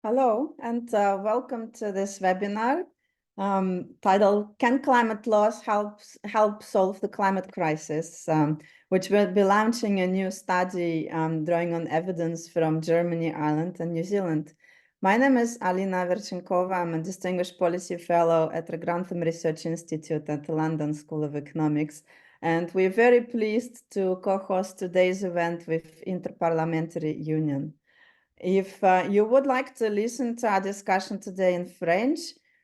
Hello, and welcome to this webinar titled "Can Climate Laws Help Solve the Climate Crisis?" Which will be launching a new study drawing on evidence from Germany, Ireland, and New Zealand. My name is Alina Averchenkova. I'm a Distinguished Policy Fellow at the Grantham Research Institute at the London School of Economics. And we're very pleased to co-host today's event with Inter-Parliamentary Union. If you would like to listen to our discussion today in French,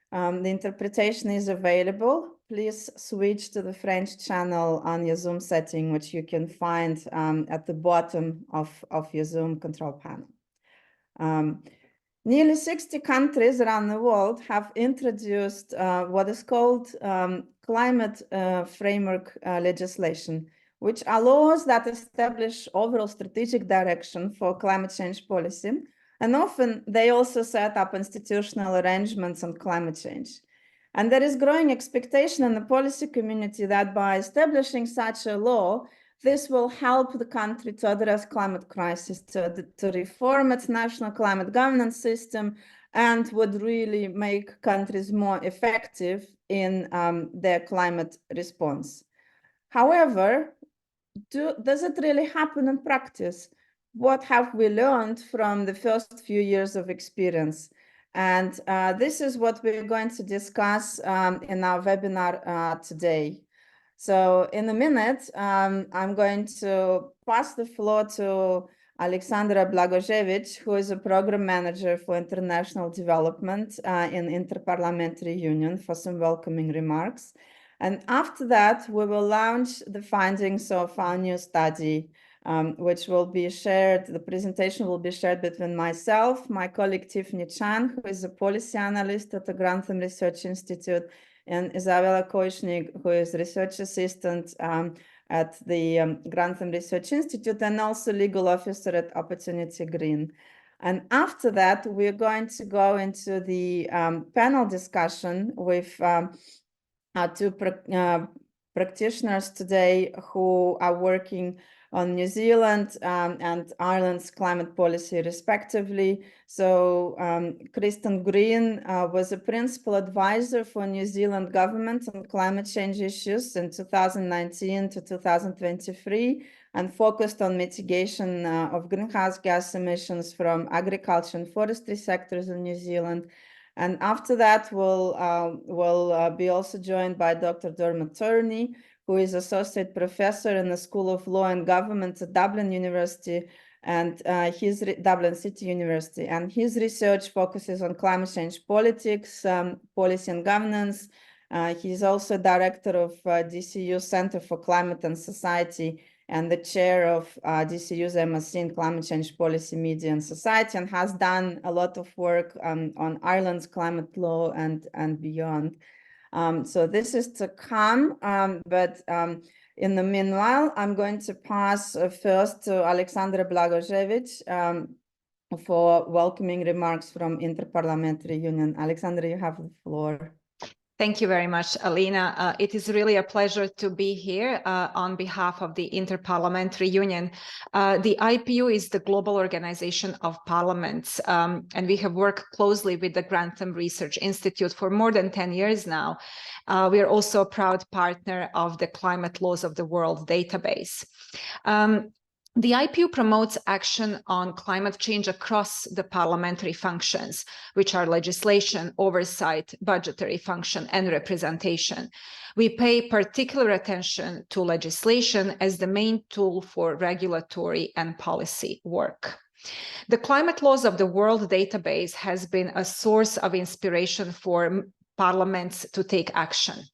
the interpretation is available. Please switch to the French channel on your Zoom setting, which you can find at the bottom of your Zoom control panel. Nearly 60 countries around the world have introduced what is called climate framework legislation, which are laws that establish overall strategic direction for climate change policy. And often they also set up institutional arrangements on climate change. And there is growing expectation in the policy community that by establishing such a law, this will help the country to address climate crisis, to reform its national climate governance system, and would really make countries more effective in their climate response. However, does it really happen in practice? What have we learned from the first few years of experience? And this is what we're going to discuss in our webinar today. So in a minute, I'm going to pass the floor to Alexandra Blagojevich, who is a program manager for international development in Inter-Parliamentary Union, for some welcoming remarks. And after that, we will launch the findings of our new study, which will be shared. The presentation will be shared between myself, my colleague Tiffanie Chan, who is a policy analyst at the Grantham Research Institute, and Isabela Keuschnigg, who is research assistant at the Grantham Research Institute and also legal officer at Opportunity Green. And after that, we're going to go into the panel discussion with two practitioners today who are working on New Zealand and Ireland's climate policy, respectively. So Kristen Green was a principal advisor for New Zealand government on climate change issues in 2019 to 2023, and focused on mitigation of greenhouse gas emissions from agriculture and forestry sectors in New Zealand. And after that, we'll be also joined by Dr. Dermot Turney, who is Associate Professor in the School of Law and Government at Dublin University and Dublin City University. And his research focuses on climate change politics, policy and governance. He's also director of DCU Center for Climate and Society and the chair of DCU's MSc in Climate Change Policy, Media and Society, and has done a lot of work on Ireland's climate law and beyond. So this is to come, but in the meanwhile, I'm going to pass first to Alexandra Blagojevich for welcoming remarks from Inter-Parliamentary Union. Alexandra, you have the floor. Thank you very much, Alina. It is really a pleasure to be here on behalf of the Inter-Parliamentary Union. The IPU is the global organization of parliaments, and we have worked closely with the Grantham Research Institute for more than 10 years now. We are also a proud partner of the Climate Laws of the World database. The IPU promotes action on climate change across the parliamentary functions, which are legislation, oversight, budgetary function, and representation. We pay particular attention to legislation as the main tool for regulatory and policy work. The Climate Laws of the World database has been a source of inspiration for parliaments to take action.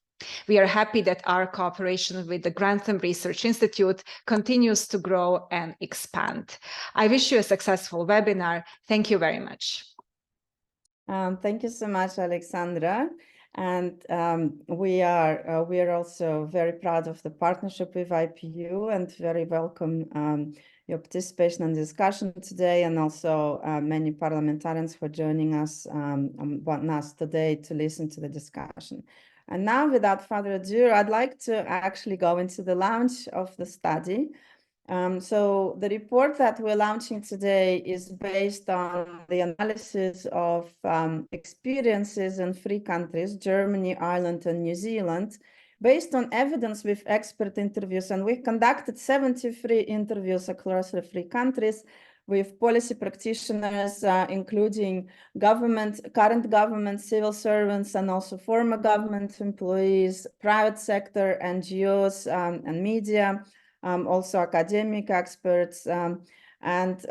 We are happy that our cooperation with the Grantham Research Institute continues to grow and expand. I wish you a successful webinar. Thank you very much. Thank you so much, Alexandra. And we are also very proud of the partnership with IPU and very welcome your participation and discussion today, and also many parliamentarians for joining us today to listen to the discussion. And now, without further ado, I'd like to actually go into the launch of the study. So the report that we're launching today is based on the analysis of experiences in 3 countries, Germany, Ireland, and New Zealand, based on evidence with expert interviews. And we conducted 73 interviews across the 3 countries with policy practitioners, including current government, civil servants, and also former government employees, private sector, NGOs, and media, also academic experts, and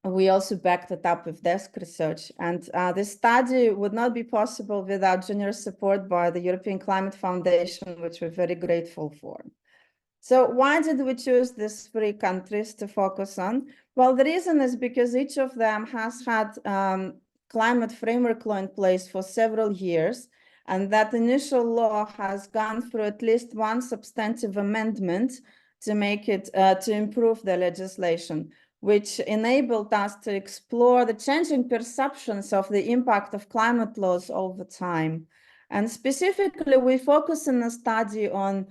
we also backed it up with desk research. And this study would not be possible without generous support by the European Climate Foundation, which we're very grateful for. So why did we choose these 3 countries to focus on? Well, the reason is because each of them has had climate framework law in place for several years, and that initial law has gone through at least one substantive amendment to make it, to improve the legislation, which enabled us to explore the changing perceptions of the impact of climate laws over time. And specifically, we focus in the study on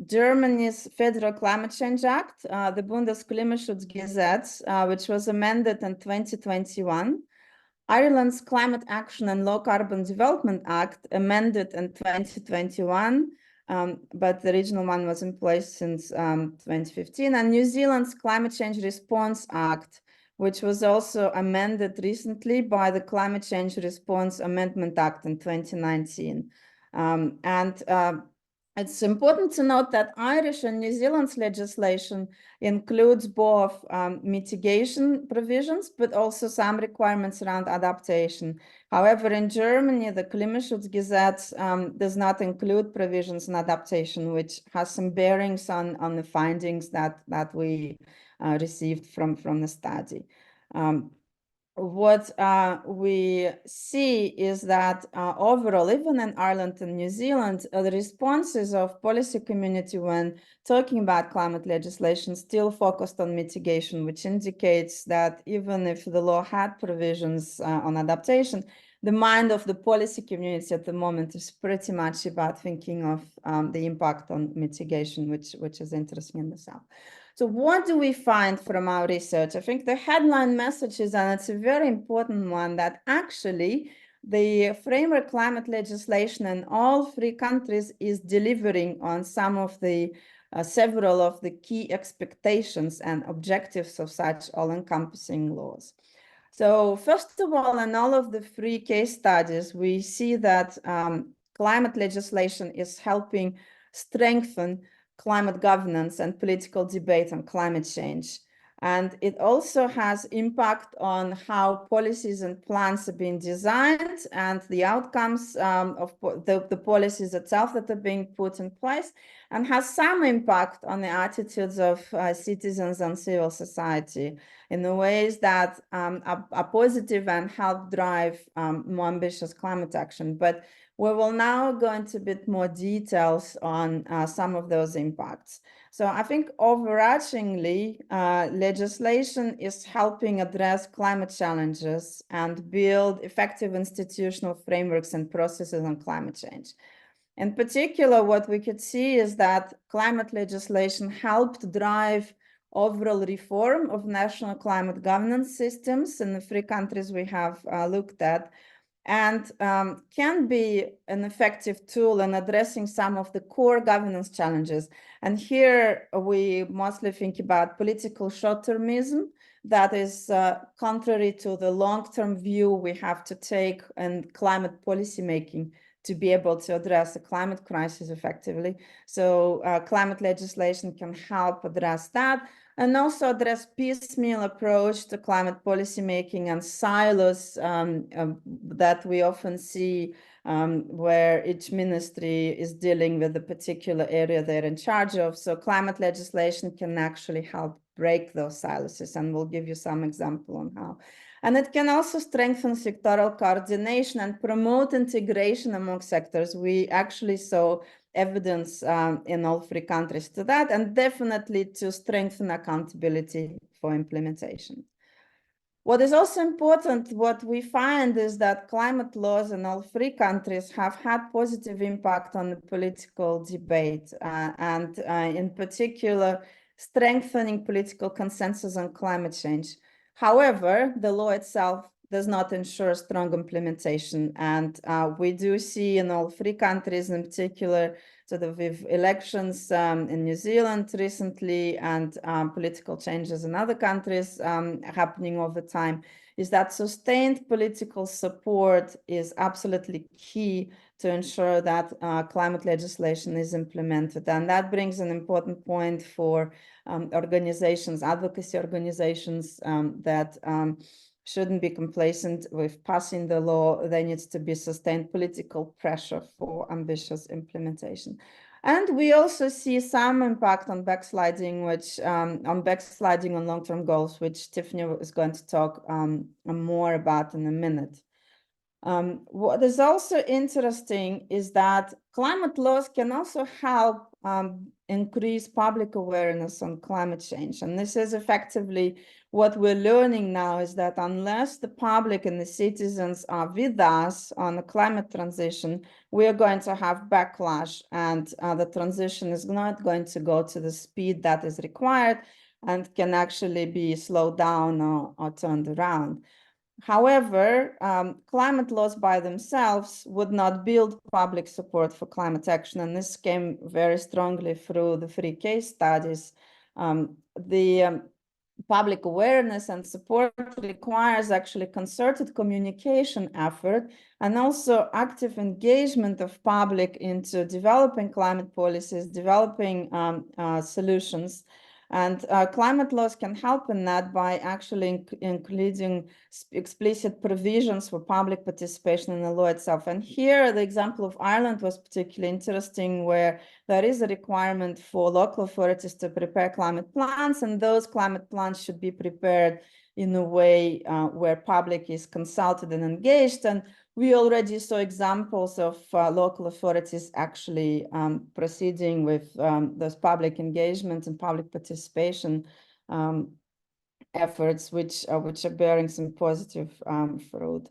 Germany's Federal Climate Change Act, the Bundesklimaschutzgesetz, which was amended in 2021, Ireland's Climate Action and Low Carbon Development Act, amended in 2021, but the original one was in place since 2015, and New Zealand's Climate Change Response Act, which was also amended recently by the Climate Change Response Amendment Act in 2019. It's important to note that Irish and New Zealand's legislation includes both mitigation provisions, but also some requirements around adaptation. However, in Germany, the Klimaschutzgesetz does not include provisions on adaptation, which has some bearings on the findings that we received from the study. What we see is that overall, even in Ireland and New Zealand, the responses of policy community when talking about climate legislation still focused on mitigation, which indicates that even if the law had provisions on adaptation, the mind of the policy community at the moment is pretty much about thinking of the impact on mitigation, which is interesting in itself. So what do we find from our research? I think the headline message is, and it's a very important one, that actually the framework climate legislation in all 3 countries is delivering on some of the several of the key expectations and objectives of such all-encompassing laws. So first of all, in all of the 3 case studies, we see that climate legislation is helping strengthen climate governance and political debate on climate change. And it also has impact on how policies and plans are being designed and the outcomes of the policies itself that are being put in place, and has some impact on the attitudes of citizens and civil society in the ways that are positive and help drive more ambitious climate action. But we will now go into a bit more details on some of those impacts. So I think overarchingly, legislation is helping address climate challenges and build effective institutional frameworks and processes on climate change. In particular, what we could see is that climate legislation helped drive overall reform of national climate governance systems in the 3 countries we have looked at, and can be an effective tool in addressing some of the core governance challenges. And here we mostly think about political short-termism that is contrary to the long-term view we have to take in climate policymaking to be able to address the climate crisis effectively. So climate legislation can help address that, and also address piecemeal approach to climate policymaking and silos that we often see where each ministry is dealing with a particular area they're in charge of. So climate legislation can actually help break those silos, and we'll give you some example on how. And it can also strengthen sectoral coordination and promote integration among sectors. We actually saw evidence in all 3 countries to that, and definitely to strengthen accountability for implementation. What is also important, what we find is that climate laws in all 3 countries have had positive impact on the political debate. And in particular, strengthening political consensus on climate change. However, the law itself does not ensure strong implementation. And we do see in all three countries in particular, sort of with elections in New Zealand recently and political changes in other countries happening over time, is that sustained political support is absolutely key to ensure that climate legislation is implemented. And that brings an important point for organizations, advocacy organizations that shouldn't be complacent with passing the law. There needs to be sustained political pressure for ambitious implementation. And we also see some impact on backsliding, on long-term goals, which Tiffanie is going to talk more about in a minute. What is also interesting is that climate laws can also help increase public awareness on climate change. And this is effectively what we're learning now, is that unless the public and the citizens are with us on the climate transition, we are going to have backlash, and the transition is not going to go to the speed that is required and can actually be slowed down or turned around. However, climate laws by themselves would not build public support for climate action, and this came very strongly through the 3 case studies. Public awareness and support requires actually concerted communication effort and also active engagement of public into developing climate policies, developing solutions. And climate laws can help in that by actually including explicit provisions for public participation in the law itself. And here, the example of Ireland was particularly interesting, where there is a requirement for local authorities to prepare climate plans, and those climate plans should be prepared in a way where public is consulted and engaged. And we already saw examples of local authorities actually proceeding with those public engagement and public participation efforts, which are bearing some positive fruit.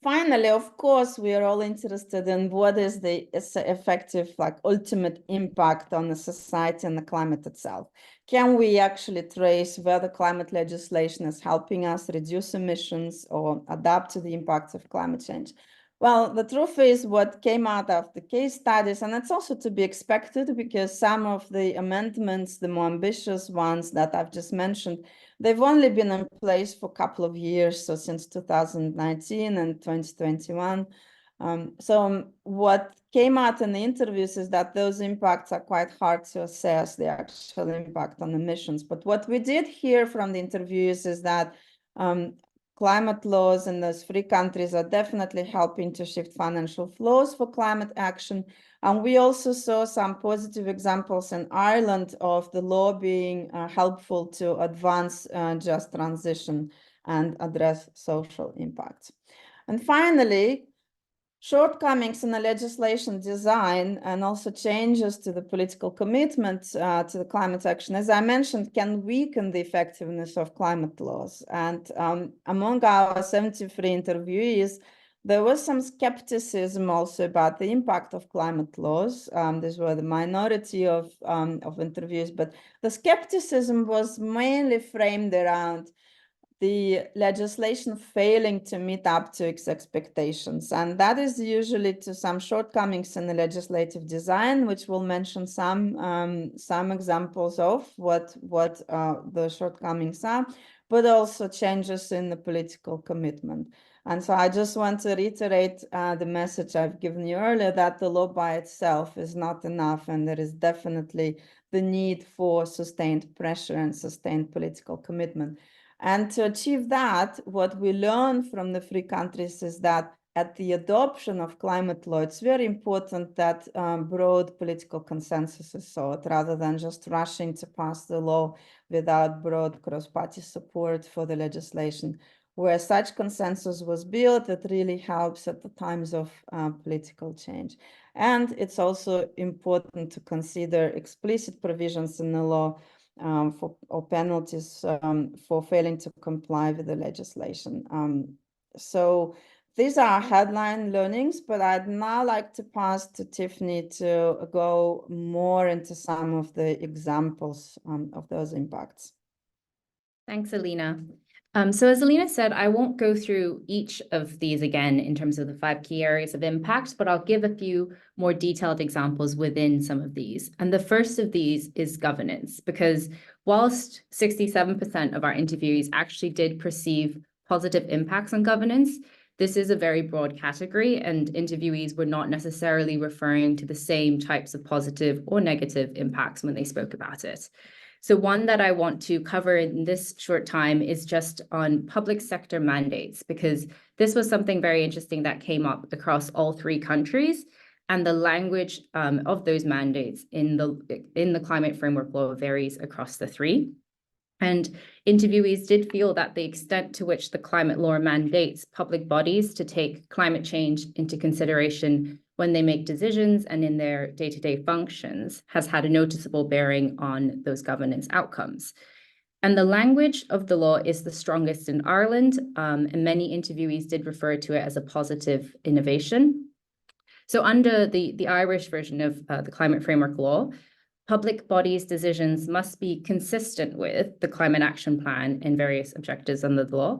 Finally, of course, we are all interested in what is the effective, ultimate impact on the society and the climate itself. Can we actually trace whether climate legislation is helping us reduce emissions or adapt to the impacts of climate change? Well, the truth is what came out of the case studies, and it's also to be expected because some of the amendments, the more ambitious ones that I've just mentioned, they've only been in place for a couple of years, so since 2019 and 2021. So what came out in the interviews is that those impacts are quite hard to assess, the actual impact on emissions. But what we did hear from the interviews is that climate laws in those 3 countries are definitely helping to shift financial flows for climate action. And we also saw some positive examples in Ireland of the law being helpful to advance just transition and address social impacts. And finally, shortcomings in the legislation design and also changes to the political commitment to the climate action, as I mentioned, can weaken the effectiveness of climate laws. And among our 73 interviewees, there was some skepticism also about the impact of climate laws. These were the minority of interviews, but the skepticism was mainly framed around the legislation failing to meet up to its expectations. And that is usually to some shortcomings in the legislative design, which we'll mention some examples of what the shortcomings are, but also changes in the political commitment. And so I just want to reiterate the message I've given you earlier, that the law by itself is not enough, and there is definitely the need for sustained pressure and sustained political commitment. And to achieve that, what we learned from the 3 countries is that at the adoption of climate law, it's very important that broad political consensus is sought, rather than just rushing to pass the law without broad cross-party support for the legislation. Where such consensus was built, it really helps at the times of political change. And it's also important to consider explicit provisions in the law or penalties for failing to comply with the legislation. So these are headline learnings, but I'd now like to pass to Tiffanie to go more into some of the examples of those impacts. Thanks, Alina. So as Alina said, I won't go through each of these again in terms of the 5 key areas of impact, but I'll give a few more detailed examples within some of these. And the first of these is governance, because whilst 67% of our interviewees actually did perceive positive impacts on governance, this is a very broad category, and interviewees were not necessarily referring to the same types of positive or negative impacts when they spoke about it. So one that I want to cover in this short time is just on public sector mandates, because this was something very interesting that came up across all 3 countries, and the language of those mandates in the climate framework law varies across the 3. And interviewees did feel that the extent to which the climate law mandates public bodies to take climate change into consideration when they make decisions and in their day-to-day functions has had a noticeable bearing on those governance outcomes. And the language of the law is the strongest in Ireland, and many interviewees did refer to it as a positive innovation. So under the Irish version of the climate framework law, public bodies' decisions must be consistent with the climate action plan and various objectives under the law.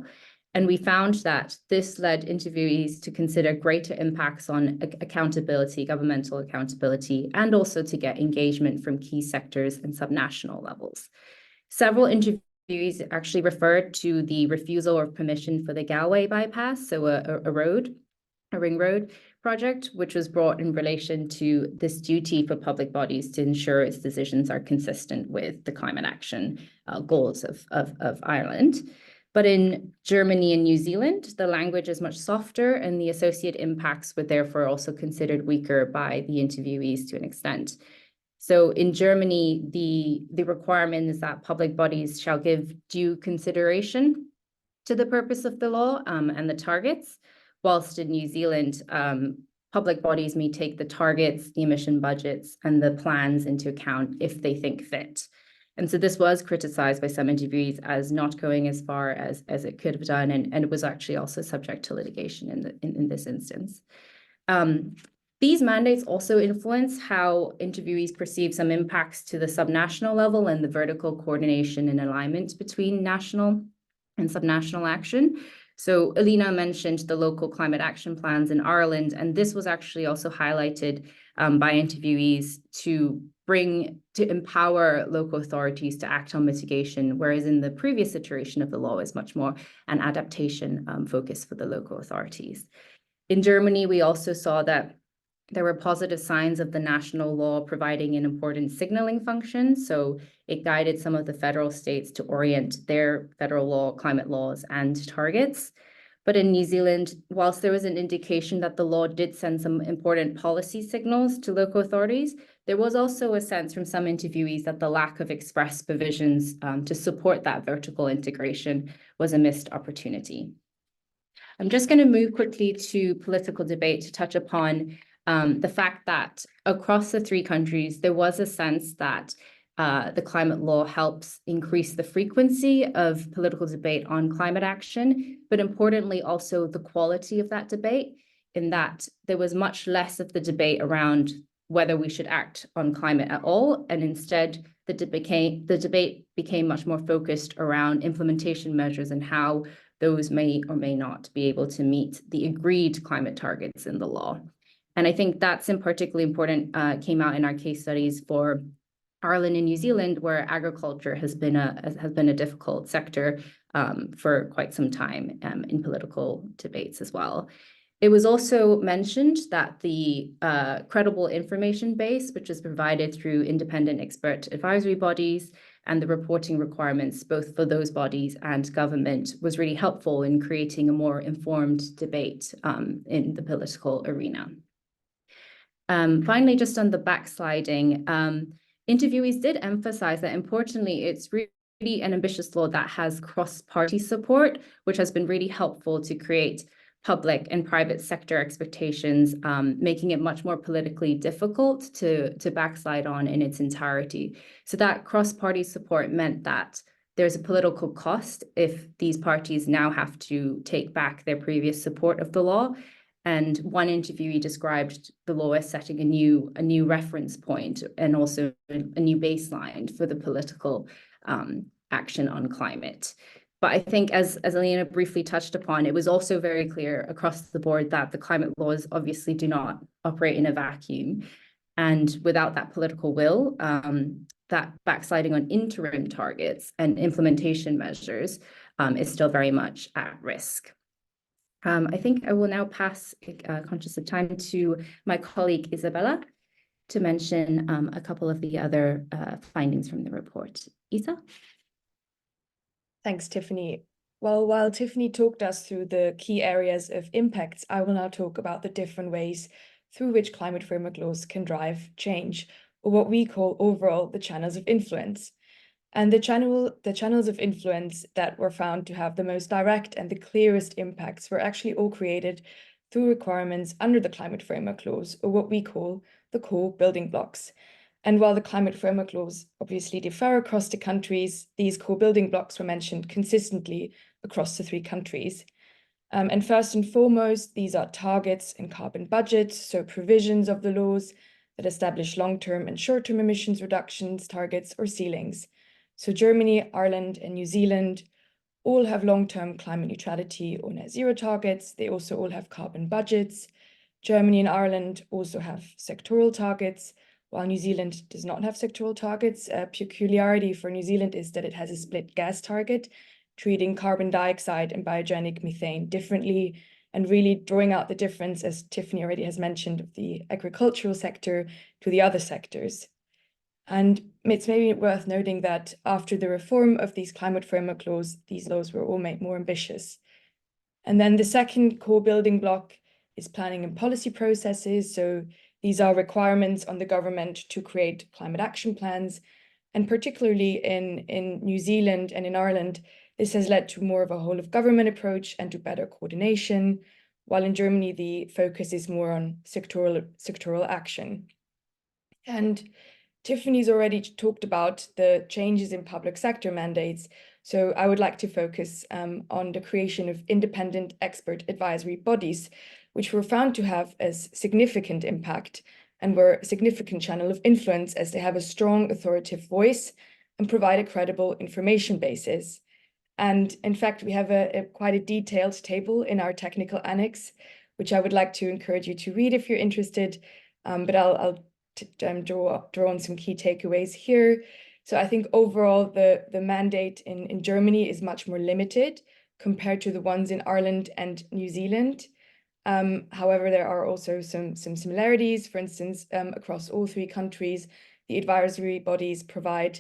And we found that this led interviewees to consider greater impacts on accountability, governmental accountability, and also to get engagement from key sectors and subnational levels. Several interviewees actually referred to the refusal of permission for the Galway bypass, so a ring road project, which was brought in relation to this duty for public bodies to ensure its decisions are consistent with the climate action goals of Ireland. But in Germany and New Zealand, the language is much softer, and the associated impacts were therefore also considered weaker by the interviewees to an extent. So in Germany, the requirement is that public bodies shall give due consideration to the purpose of the law and the targets, whilst in New Zealand, public bodies may take the targets, the emission budgets, and the plans into account if they think fit. And so this was criticized by some interviewees as not going as far as it could have done, and it was actually also subject to litigation in this instance. These mandates also influence how interviewees perceive some impacts to the subnational level and the vertical coordination and alignment between national and subnational action. So Alina mentioned the local climate action plans in Ireland, and this was actually also highlighted by interviewees to empower local authorities to act on mitigation, whereas in the previous iteration of the law is much more an adaptation focus for the local authorities. In Germany, we also saw that there were positive signs of the national law providing an important signaling function. So it guided some of the federal states to orient their federal law, climate laws, and targets. But in New Zealand, whilst there was an indication that the law did send some important policy signals to local authorities, there was also a sense from some interviewees that the lack of express provisions to support that vertical integration was a missed opportunity. I'm just going to move quickly to political debate to touch upon the fact that across the 3 countries, there was a sense that the climate law helps increase the frequency of political debate on climate action, but importantly, also the quality of that debate, in that there was much less of the debate around whether we should act on climate at all, and instead the debate became much more focused around implementation measures and how those may or may not be able to meet the agreed climate targets in the law. And I think that's particularly important, came out in our case studies for Ireland and New Zealand, where agriculture has been a difficult sector for quite some time in political debates as well. It was also mentioned that the credible information base, which is provided through independent expert advisory bodies, and the reporting requirements, both for those bodies and government, was really helpful in creating a more informed debate in the political arena. Finally, just on the backsliding, interviewees did emphasize that importantly, it's really an ambitious law that has cross-party support, which has been really helpful to create public and private sector expectations, making it much more politically difficult to backslide on in its entirety. So that cross-party support meant that there's a political cost if these parties now have to take back their previous support of the law. And one interviewee described the law as setting a new reference point and also a new baseline for the political action on climate. But I think, as Alina briefly touched upon, it was also very clear across the board that the climate laws obviously do not operate in a vacuum. And without that political will, that backsliding on interim targets and implementation measures is still very much at risk. I think I will now pass, conscious of time, to my colleague Isabela to mention a couple of the other findings from the report. Isa? Thanks, Tiffanie. Well, while Tiffanie talked us through the key areas of impacts, I will now talk about the different ways through which climate framework laws can drive change, or what we call overall the channels of influence. And the channels of influence that were found to have the most direct and the clearest impacts were actually all created through requirements under the climate framework laws, or what we call the core building blocks. And while the climate framework laws obviously differ across the countries, these core building blocks were mentioned consistently across the 3 countries. And first and foremost, these are targets and carbon budgets, so provisions of the laws that establish long-term and short-term emissions reductions targets or ceilings. So Germany, Ireland, and New Zealand all have long-term climate neutrality or net zero targets. They also all have carbon budgets. Germany and Ireland also have sectoral targets, while New Zealand does not have sectoral targets. A peculiarity for New Zealand is that it has a split gas target, treating carbon dioxide and biogenic methane differently, and really drawing out the difference, as Tiffanie already has mentioned, of the agricultural sector to the other sectors. And it's maybe worth noting that after the reform of these climate framework laws, these laws were all made more ambitious. And then the second core building block is planning and policy processes. So these are requirements on the government to create climate action plans. And particularly in New Zealand and in Ireland, this has led to more of a whole of government approach and to better coordination, while in Germany, the focus is more on sectoral action. And Tiffany's already talked about the changes in public sector mandates, so I would like to focus on the creation of independent expert advisory bodies, which were found to have a significant impact and were a significant channel of influence as they have a strong authoritative voice and provide a credible information basis. And in fact, we have quite a detailed table in our technical annex, which I would like to encourage you to read if you're interested, but I'll draw on some key takeaways here. So I think overall, the mandate in Germany is much more limited compared to the ones in Ireland and New Zealand. However, there are also some similarities. For instance, across all 3 countries, the advisory bodies provide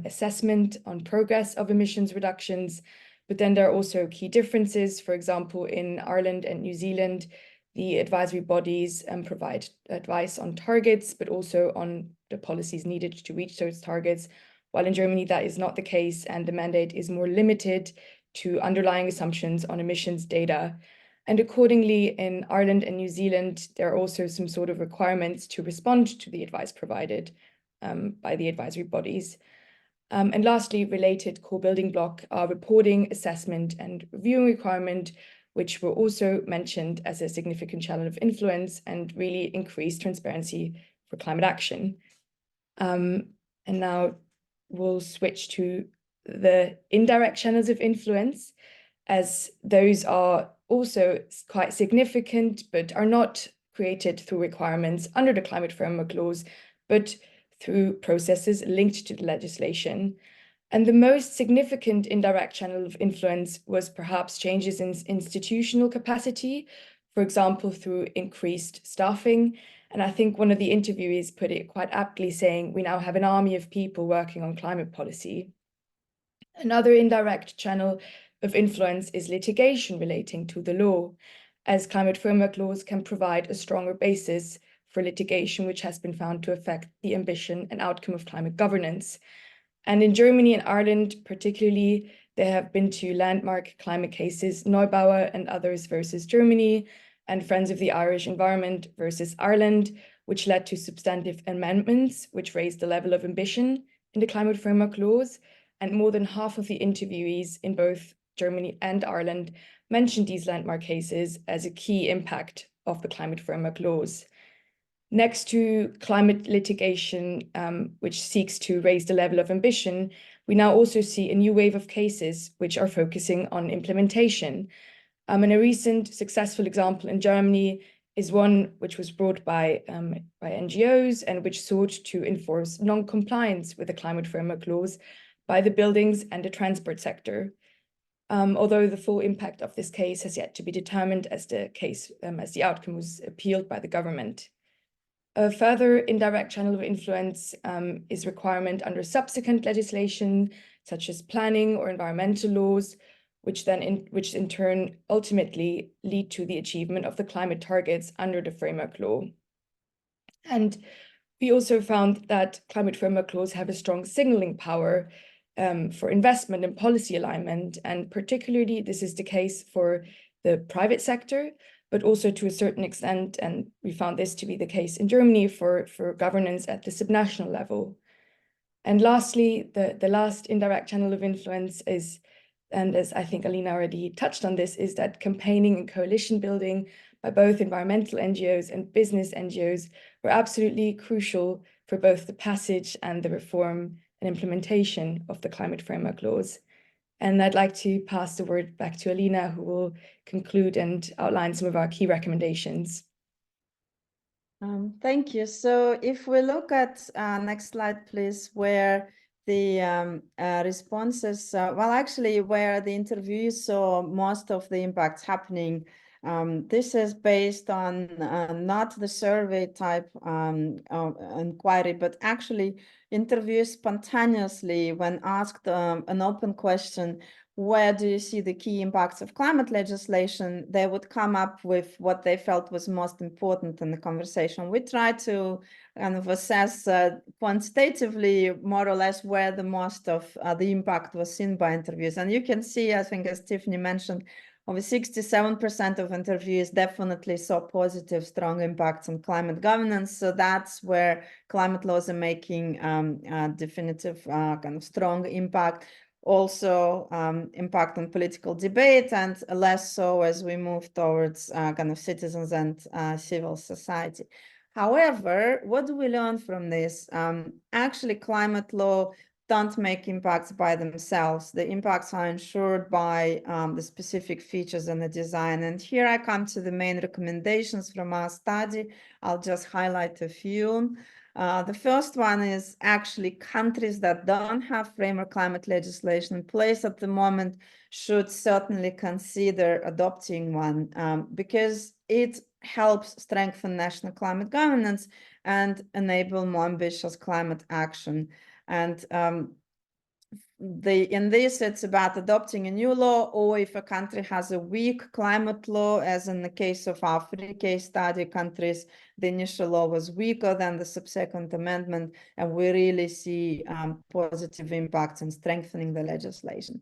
assessment on progress of emissions reductions, but then there are also key differences. For example, in Ireland and New Zealand, the advisory bodies provide advice on targets, but also on the policies needed to reach those targets, while in Germany that is not the case, and the mandate is more limited to underlying assumptions on emissions data. And accordingly, in Ireland and New Zealand, there are also some sort of requirements to respond to the advice provided by the advisory bodies. And lastly, related core building block are reporting, assessment, and reviewing requirement, which were also mentioned as a significant channel of influence and really increased transparency for climate action. And now we'll switch to the indirect channels of influence, as those are also quite significant, but are not created through requirements under the climate framework laws, but through processes linked to the legislation. And the most significant indirect channel of influence was perhaps changes in institutional capacity, for example, through increased staffing. And I think one of the interviewees put it quite aptly, saying, we now have an army of people working on climate policy. Another indirect channel of influence is litigation relating to the law, as climate framework laws can provide a stronger basis for litigation, which has been found to affect the ambition and outcome of climate governance. And in Germany and Ireland, particularly, there have been 2 landmark climate cases, Neubauer and others versus Germany, and Friends of the Irish Environment versus Ireland, which led to substantive amendments, which raised the level of ambition in the climate framework laws. and more than half of the interviewees in both Germany and Ireland mentioned these landmark cases as a key impact of the climate framework laws. Next to climate litigation, which seeks to raise the level of ambition, we now also see a new wave of cases which are focusing on implementation. And a recent successful example in Germany is one which was brought by NGOs and which sought to enforce non-compliance with the climate framework laws by the buildings and the transport sector. Although the full impact of this case has yet to be determined as the outcome was appealed by the government. A further indirect channel of influence is requirement under subsequent legislation, such as planning or environmental laws, which in turn ultimately lead to the achievement of the climate targets under the framework law. And we also found that climate framework laws have a strong signaling power for investment and policy alignment, and particularly this is the case for the private sector, but also to a certain extent, and we found this to be the case in Germany, for governance at the subnational level. And lastly, the last indirect channel of influence is, and as I think Alina already touched on this, is that campaigning and coalition building by both environmental NGOs and business NGOs were absolutely crucial for both the passage and the reform and implementation of the climate framework laws. And I'd like to pass the word back to Alina, who will conclude and outline some of our key recommendations. Thank you. So if we look at next slide, please, where the responses, well, actually, where the interviews saw most of the impacts happening. This is based on not the survey type inquiry, but actually interviews spontaneously when asked an open question, where do you see the key impacts of climate legislation? They would come up with what they felt was most important in the conversation. We tried to kind of assess quantitatively, more or less, where the most of the impact was seen by interviews. And you can see, I think, as Tiffanie mentioned, over 67% of interviews definitely saw positive, strong impacts on climate governance. So that's where climate laws are making definitive kind of strong impact. Also impact on political debate, and less so as we move towards kind of citizens and civil society. However, what do we learn from this? Actually, climate law don't make impacts by themselves. The impacts are ensured by the specific features and the design. And here I come to the main recommendations from our study. I'll just highlight a few. The first one is actually countries that don't have framework climate legislation in place at the moment should certainly consider adopting one because it helps strengthen national climate governance and enable more ambitious climate action. And in this, it's about adopting a new law, or if a country has a weak climate law, as in the case of our three case study countries, the initial law was weaker than the subsequent amendment, and we really see positive impacts in strengthening the legislation.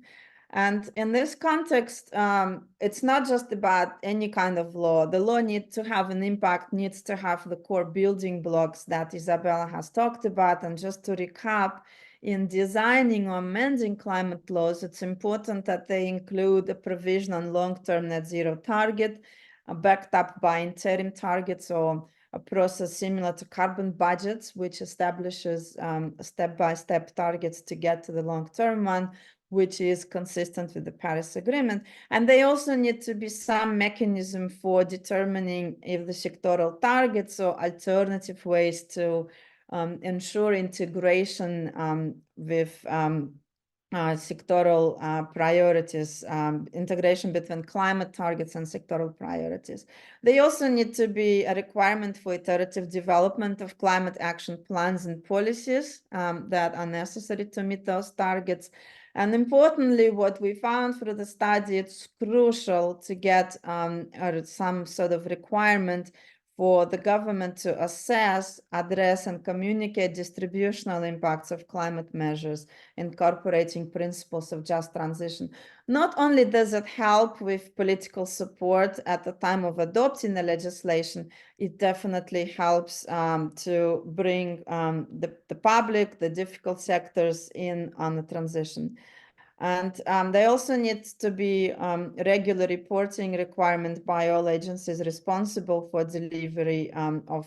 And in this context, it's not just about any kind of law. The law needs to have an impact, needs to have the core building blocks that Isabela has talked about. And just to recap, in designing or amending climate laws, it's important that they include a provision on long-term net zero target, backed up by interim targets or a process similar to carbon budgets, which establishes step-by-step targets to get to the long-term one, which is consistent with the Paris Agreement. And they also need to be some mechanism for determining if the sectoral targets or alternative ways to ensure integration with sectoral priorities, integration between climate targets and sectoral priorities. They also need to be a requirement for iterative development of climate action plans and policies that are necessary to meet those targets. And importantly, what we found through the study, it's crucial to get some sort of requirement for the government to assess, address, and communicate distributional impacts of climate measures, incorporating principles of just transition. Not only does it help with political support at the time of adopting the legislation, it definitely helps to bring the public, the difficult sectors in on the transition. And there also needs to be regular reporting requirement by all agencies responsible for delivery of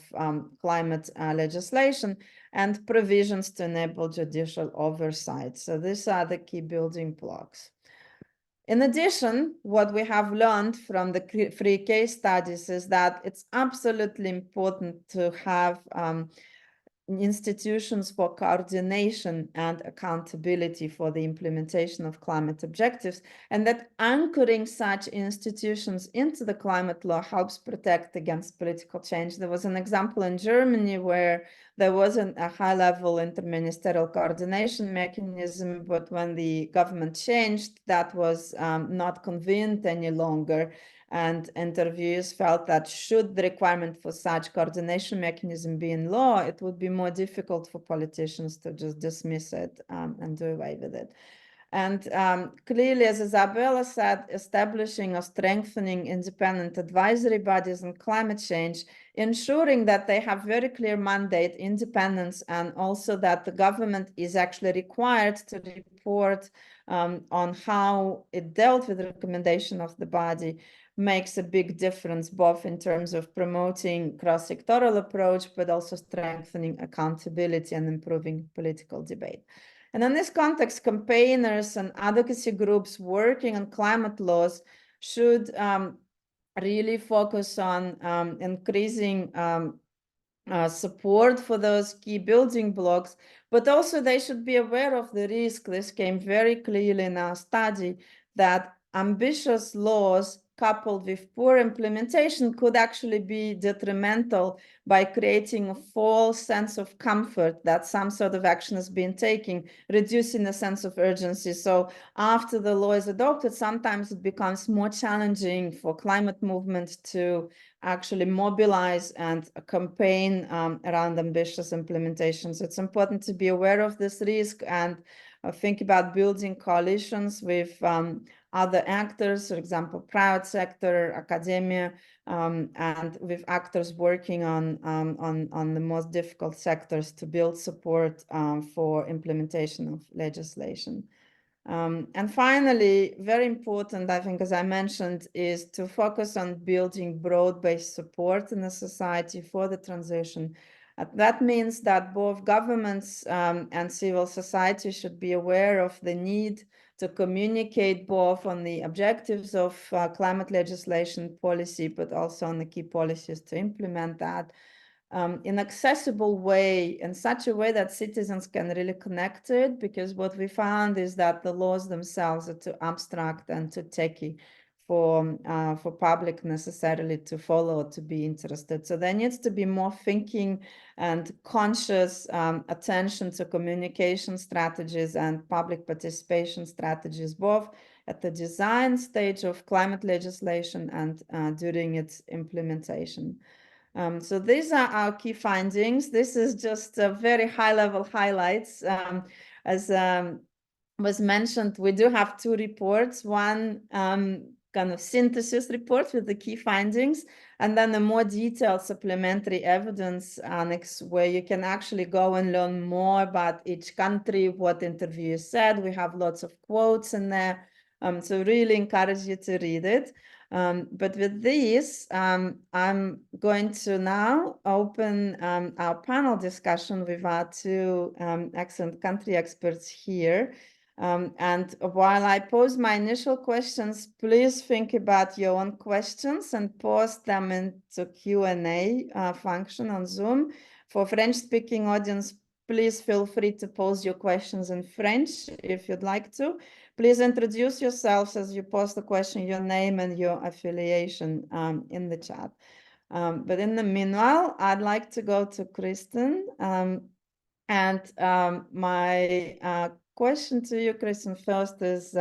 climate legislation and provisions to enable judicial oversight. So these are the key building blocks. In addition, what we have learned from the 3 case studies is that it's absolutely important to have institutions for coordination and accountability for the implementation of climate objectives, and that anchoring such institutions into the climate law helps protect against political change. There was an example in Germany where there wasn't a high-level interministerial coordination mechanism, but when the government changed, that was not convenient any longer. And interviewers felt that should the requirement for such coordination mechanism be in law, it would be more difficult for politicians to just dismiss it and do away with it. And clearly, as Isabela said, establishing or strengthening independent advisory bodies on climate change, ensuring that they have very clear mandate, independence, and also that the government is actually required to report on how it dealt with the recommendation of the body, makes a big difference, both in terms of promoting cross-sectoral approach, but also strengthening accountability and improving political debate. And in this context, campaigners and advocacy groups working on climate laws should really focus on increasing support for those key building blocks, but also they should be aware of the risk. This came very clearly in our study, that ambitious laws coupled with poor implementation could actually be detrimental by creating a false sense of comfort that some sort of action has been taken, reducing the sense of urgency. So after the law is adopted, sometimes it becomes more challenging for climate movement to actually mobilize and campaign around ambitious implementations. It's important to be aware of this risk and think about building coalitions with other actors, for example, private sector, academia, and with actors working on the most difficult sectors to build support for implementation of legislation. And finally, very important, I think, as I mentioned, is to focus on building broad-based support in the society for the transition. That means that both governments and civil society should be aware of the need to communicate both on the objectives of climate legislation policy, but also on the key policies to implement that in accessible way, in such a way that citizens can really connect to it, because what we found is that the laws themselves are too abstract and too techy for public necessarily to follow, to be interested. So there needs to be more thinking and conscious attention to communication strategies and public participation strategies, both at the design stage of climate legislation and during its implementation. So these are our key findings. This is just a very high-level highlights. As was mentioned, we do have 2 reports, one kind of synthesis report with the key findings, and then a more detailed supplementary evidence annex where you can actually go and learn more about each country, what interviewers said. We have lots of quotes in there, so really encourage you to read it. But with these, I'm going to now open our panel discussion with our 2 excellent country experts here. And while I pose my initial questions, please think about your own questions and post them into Q&A function on Zoom. For French-speaking audience, please feel free to pose your questions in French if you'd like to. Please introduce yourselves as you post the question, your name and your affiliation in the chat. But in the meanwhile, I'd like to go to Kristen. And my question to you, Kristen, first is,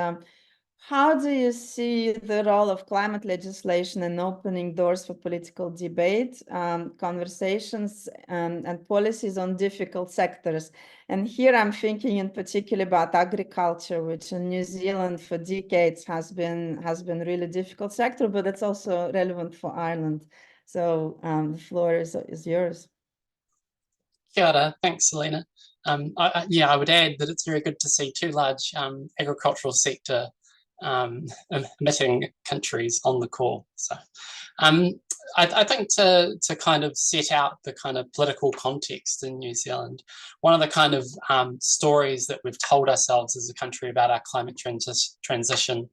How do you see the role of climate legislation in opening doors for political debate, conversations, and policies on difficult sectors? And here I'm thinking in particular about agriculture, which in New Zealand for decades has been really difficult sector, but it's also relevant for Ireland. So the floor is yours. Kia ora. Thanks, Alina. I would add that it's very good to see two large agricultural sector emitting countries on the call. So I think to kind of set out the kind of political context in New Zealand, one of the kind of stories that we've told ourselves as a country about our climate transition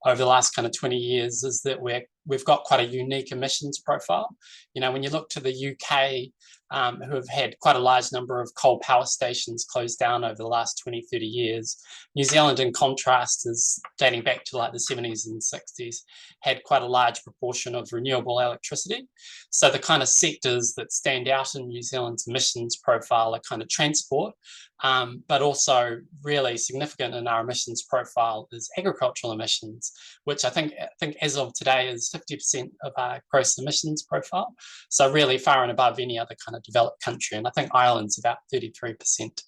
over the last kind of 20 years is that we've got quite a unique emissions profile. You know, when you look to the UK, who have had quite a large number of coal power stations closed down over the last 20, 30 years. New Zealand, in contrast, is dating back to like the 70s and 60s, had quite a large proportion of renewable electricity. So the kind of sectors that stand out in New Zealand's emissions profile are kind of transport, but also really significant in our emissions profile is agricultural emissions, which I think as of today is 50% of our gross emissions profile. So really far and above any other kind of developed country. And I think Ireland's about 33%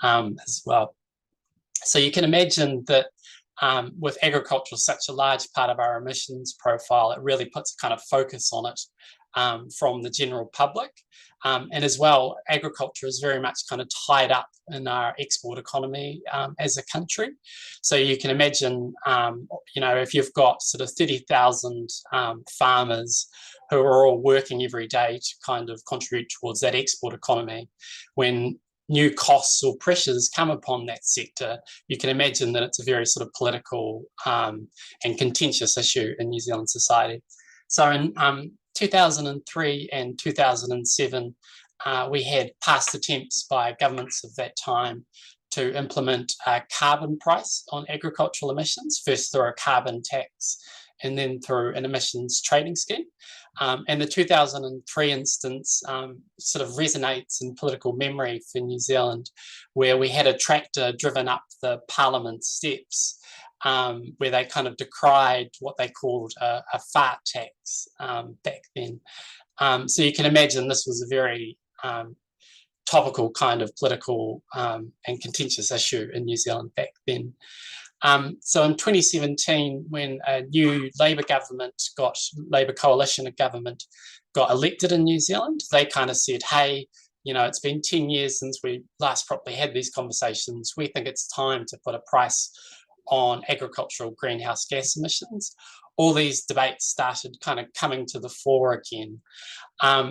as well. So you can imagine that with agriculture such a large part of our emissions profile, it really puts a kind of focus on it from the general public. And as well, agriculture is very much kind of tied up in our export economy as a country. So you can imagine, you know, if you've got sort of 30,000 farmers who are all working every day to kind of contribute towards that export economy, when new costs or pressures come upon that sector, you can imagine that it's a very sort of political and contentious issue in New Zealand society. So in 2003 and 2007, we had past attempts by governments of that time to implement a carbon price on agricultural emissions, first through a carbon tax and then through an emissions trading scheme. And the 2003 instance sort of resonates in political memory for New Zealand, where we had a tractor driven up the Parliament steps where they kind of decried what they called a fart tax back then. So you can imagine this was a very topical kind of political and contentious issue in New Zealand back then. So in 2017, when a new Labour coalition of government got elected in New Zealand, they kind of said, hey, you know, it's been 10 years since we last properly had these conversations. We think it's time to put a price on agricultural greenhouse gas emissions. All these debates started kind of coming to the fore again.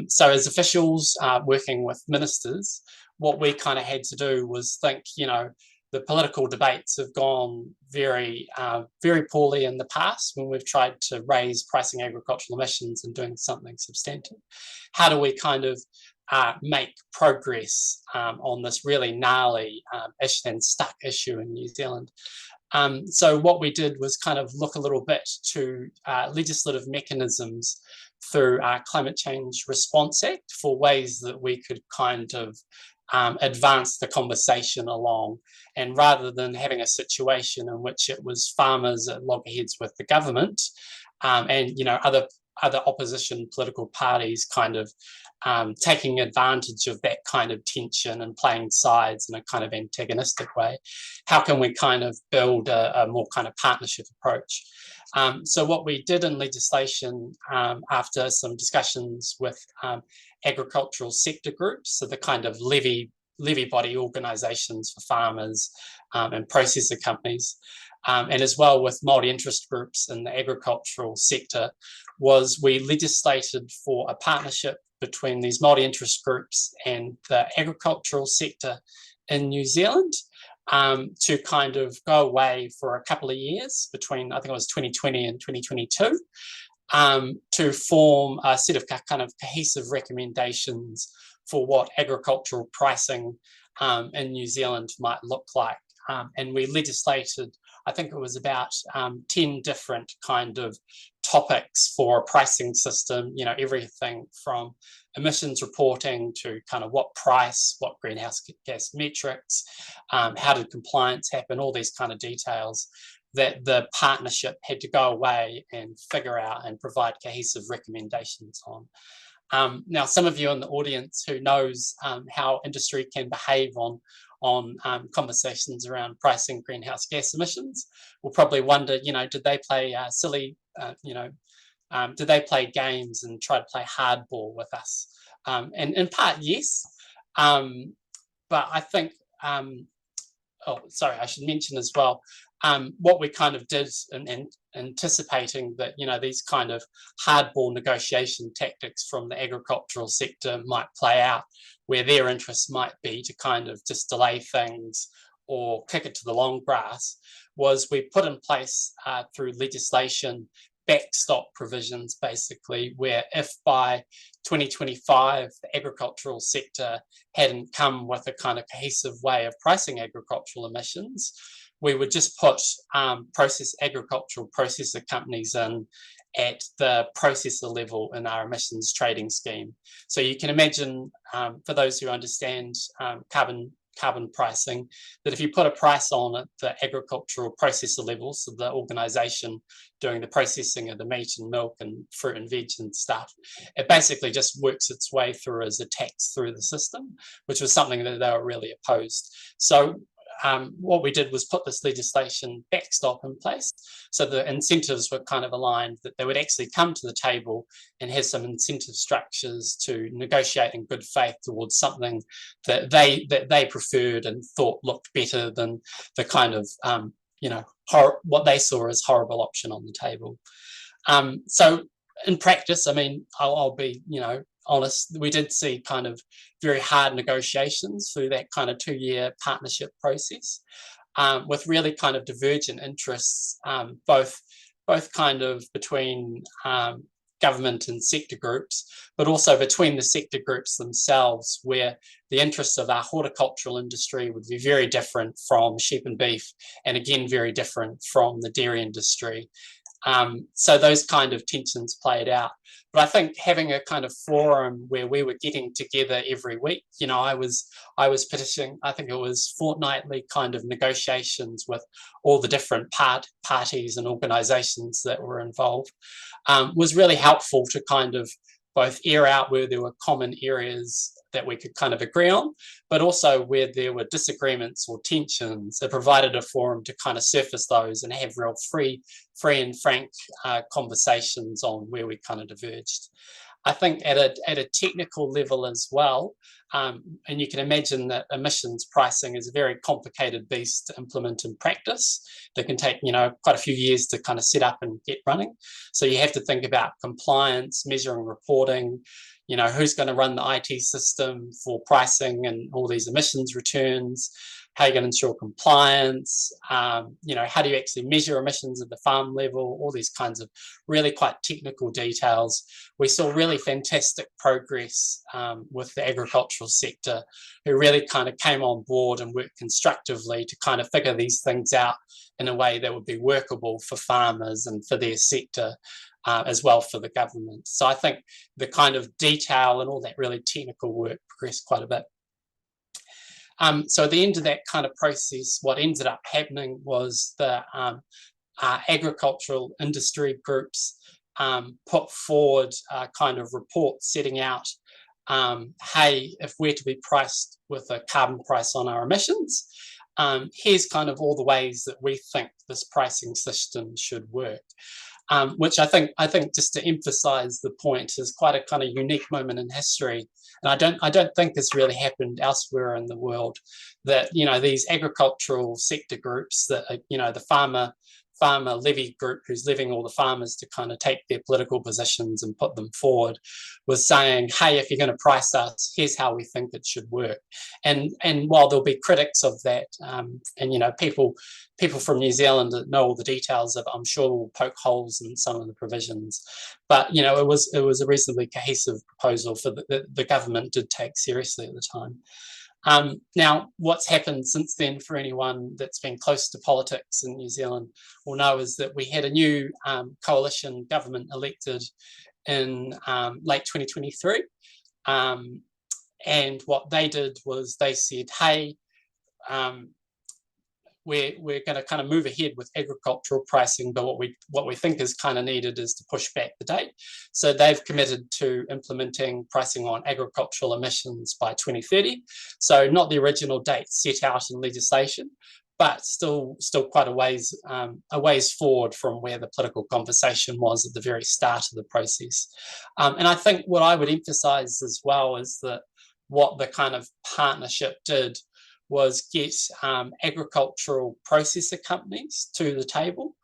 So as officials working with ministers, what we kind of had to do was think, you know, the political debates have gone very, very poorly in the past when we've tried to raise pricing agricultural emissions and doing something substantive. How do we kind of make progress on this really gnarly and stuck issue in New Zealand? So what we did was kind of look a little bit to legislative mechanisms through our Climate Change Response Act for ways that we could kind of advance the conversation along. And rather than having a situation in which it was farmers at loggerheads with the government and, you know, other opposition political parties kind of taking advantage of that kind of tension and playing sides in a kind of antagonistic way, how can we kind of build a more kind of partnership approach? So what we did in legislation after some discussions with agricultural sector groups, so the kind of levy body organisations for farmers and processor companies, and as well with Māori interest groups in the agricultural sector, was we legislated for a partnership between these Māori interest groups and the agricultural sector in New Zealand to kind of go away for a couple of years between, I think it was 2020 and 2022, to form a set of kind of cohesive recommendations for what agricultural pricing in New Zealand might look like. And we legislated, I think it was about 10 different kind of topics for a pricing system, you know, everything from emissions reporting to kind of what price, what greenhouse gas metrics, how did compliance happen, all these kind of details. that the partnership had to go away and figure out and provide cohesive recommendations on. Now, some of you in the audience who knows how industry can behave on conversations around pricing greenhouse gas emissions will probably wonder, did they play silly, did they play games and try to play hardball with us? And in part, yes. But I think, oh, sorry, I should mention as well, what we kind of did in anticipating that, these kind of hardball negotiation tactics from the agricultural sector might play out, where their interests might be to kind of just delay things or kick it to the long grass, was we put in place through legislation backstop provisions, basically, where if by 2025 the agricultural sector hadn't come with a kind of cohesive way of pricing agricultural emissions, we would just put agricultural processor companies in at the processor level in our emissions trading scheme. So you can imagine, for those who understand carbon pricing, that if you put a price on at the agricultural processor level, so the organisation doing the processing of the meat and milk and fruit and veg and stuff, it basically just works its way through as a tax through the system, which was something that they were really opposed. So what we did was put this legislation backstop in place, so the incentives were kind of aligned, that they would actually come to the table and have some incentive structures to negotiate in good faith towards something that they preferred and thought looked better than the kind of what they saw as horrible option on the table. So in practice, I mean, I'll be honest, we did see kind of very hard negotiations through that kind of 2-year partnership process, with really kind of divergent interests, both kind of between government and sector groups, but also between the sector groups themselves, where the interests of our horticultural industry would be very different from sheep and beef, and again, very different from the dairy industry. So those kind of tensions played out. But I think having a kind of forum where we were getting together every week, I was petitioning, I think it was fortnightly kind of negotiations with all the different parties and organisations that were involved, was really helpful to kind of both air out where there were common areas that we could kind of agree on, but also where there were disagreements or tensions. It provided a forum to kind of surface those and have real free and frank conversations on where we kind of diverged. I think at a technical level as well, and you can imagine that emissions pricing is a very complicated beast to implement in practice. That can take, quite a few years to kind of set up and get running. So you have to think about compliance, measuring, reporting, who's going to run the IT system for pricing and all these emissions returns, how you're going to ensure compliance, how do you actually measure emissions at the farm level, all these kinds of really quite technical details. We saw really fantastic progress with the agricultural sector, who really kind of came on board and worked constructively to kind of figure these things out in a way that would be workable for farmers and for their sector, as well for the government. So I think the kind of detail and all that really technical work progressed quite a bit. So at the end of that kind of process, what ended up happening was the agricultural industry groups put forward a kind of report setting out, hey, if we're to be priced with a carbon price on our emissions, here's kind of all the ways that we think this pricing system should work. Which I think just to emphasize the point is quite a kind of unique moment in history. And I don't think this really happened elsewhere in the world, that, these agricultural sector groups that, the farmer levy group who's levying all the farmers to kind of take their political positions and put them forward, was saying, hey, if you're going to price us, here's how we think it should work. And while there'll be critics of that, and people from New Zealand that know all the details of it, I'm sure will poke holes in some of the provisions. But it was a reasonably cohesive proposal for the government did take seriously at the time. Now, what's happened since then, for anyone that's been close to politics in New Zealand will know, is that we had a new coalition government elected in late 2023. And what they did was they said, hey, we're going to kind of move ahead with agricultural pricing, but what we think is kind of needed is to push back the date. So they've committed to implementing pricing on agricultural emissions by 2030. So not the original date set out in legislation, but still quite a ways forward from where the political conversation was at the very start of the process. And I think what I would emphasize as well is that what the kind of partnership did was get agricultural processor companies to the table.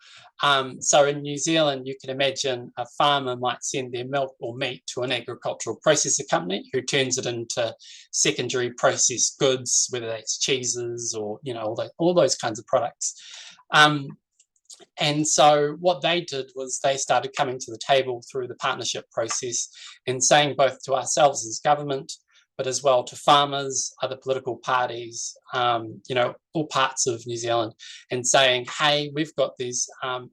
So in New Zealand, you can imagine a farmer might send their milk or meat to an agricultural processor company who turns it into secondary processed goods, whether that's cheeses or, you know, all those kinds of products. And so what they did was they started coming to the table through the partnership process and saying both to ourselves as government, but as well to farmers, other political parties, you know, all parts of New Zealand, and saying, hey, we've got these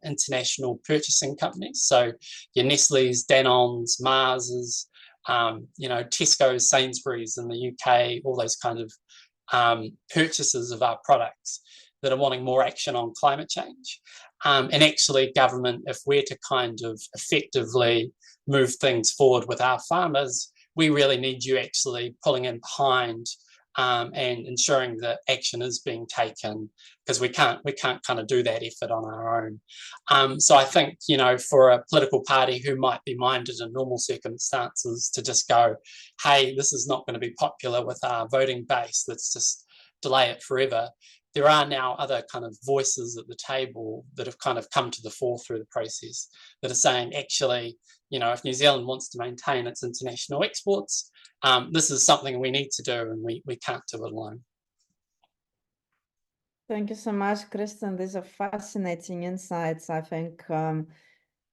international purchasing companies. So your Nestle's, Danone's, Mars's, you know, Tesco's, Sainsbury's in the UK, all those kind of purchasers of our products that are wanting more action on climate change. And actually government, if we're to kind of effectively move things forward with our farmers, we really need you actually pulling in behind and ensuring that action is being taken, because we can't kind of do that effort on our own. So I think, you know, for a political party who might be minded in normal circumstances to just go, hey, this is not going to be popular with our voting base, let's just delay it forever. There are now other kind of voices at the table that have kind of come to the fore through the process that are saying, actually, you know, if New Zealand wants to maintain its international exports, this is something we need to do, and we can't do it alone. Thank you so much, Kristen. These are fascinating insights. I think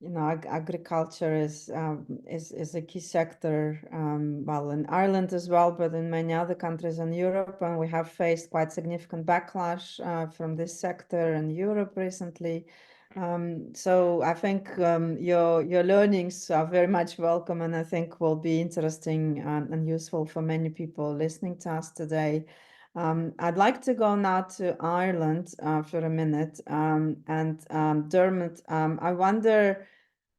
you know, agriculture is a key sector, well, in Ireland as well, but in many other countries in Europe, and we have faced quite significant backlash from this sector in Europe recently. So I think your learnings are very much welcome, and I think will be interesting and useful for many people listening to us today. I'd like to go now to Ireland for a minute, and Dermot, I wonder,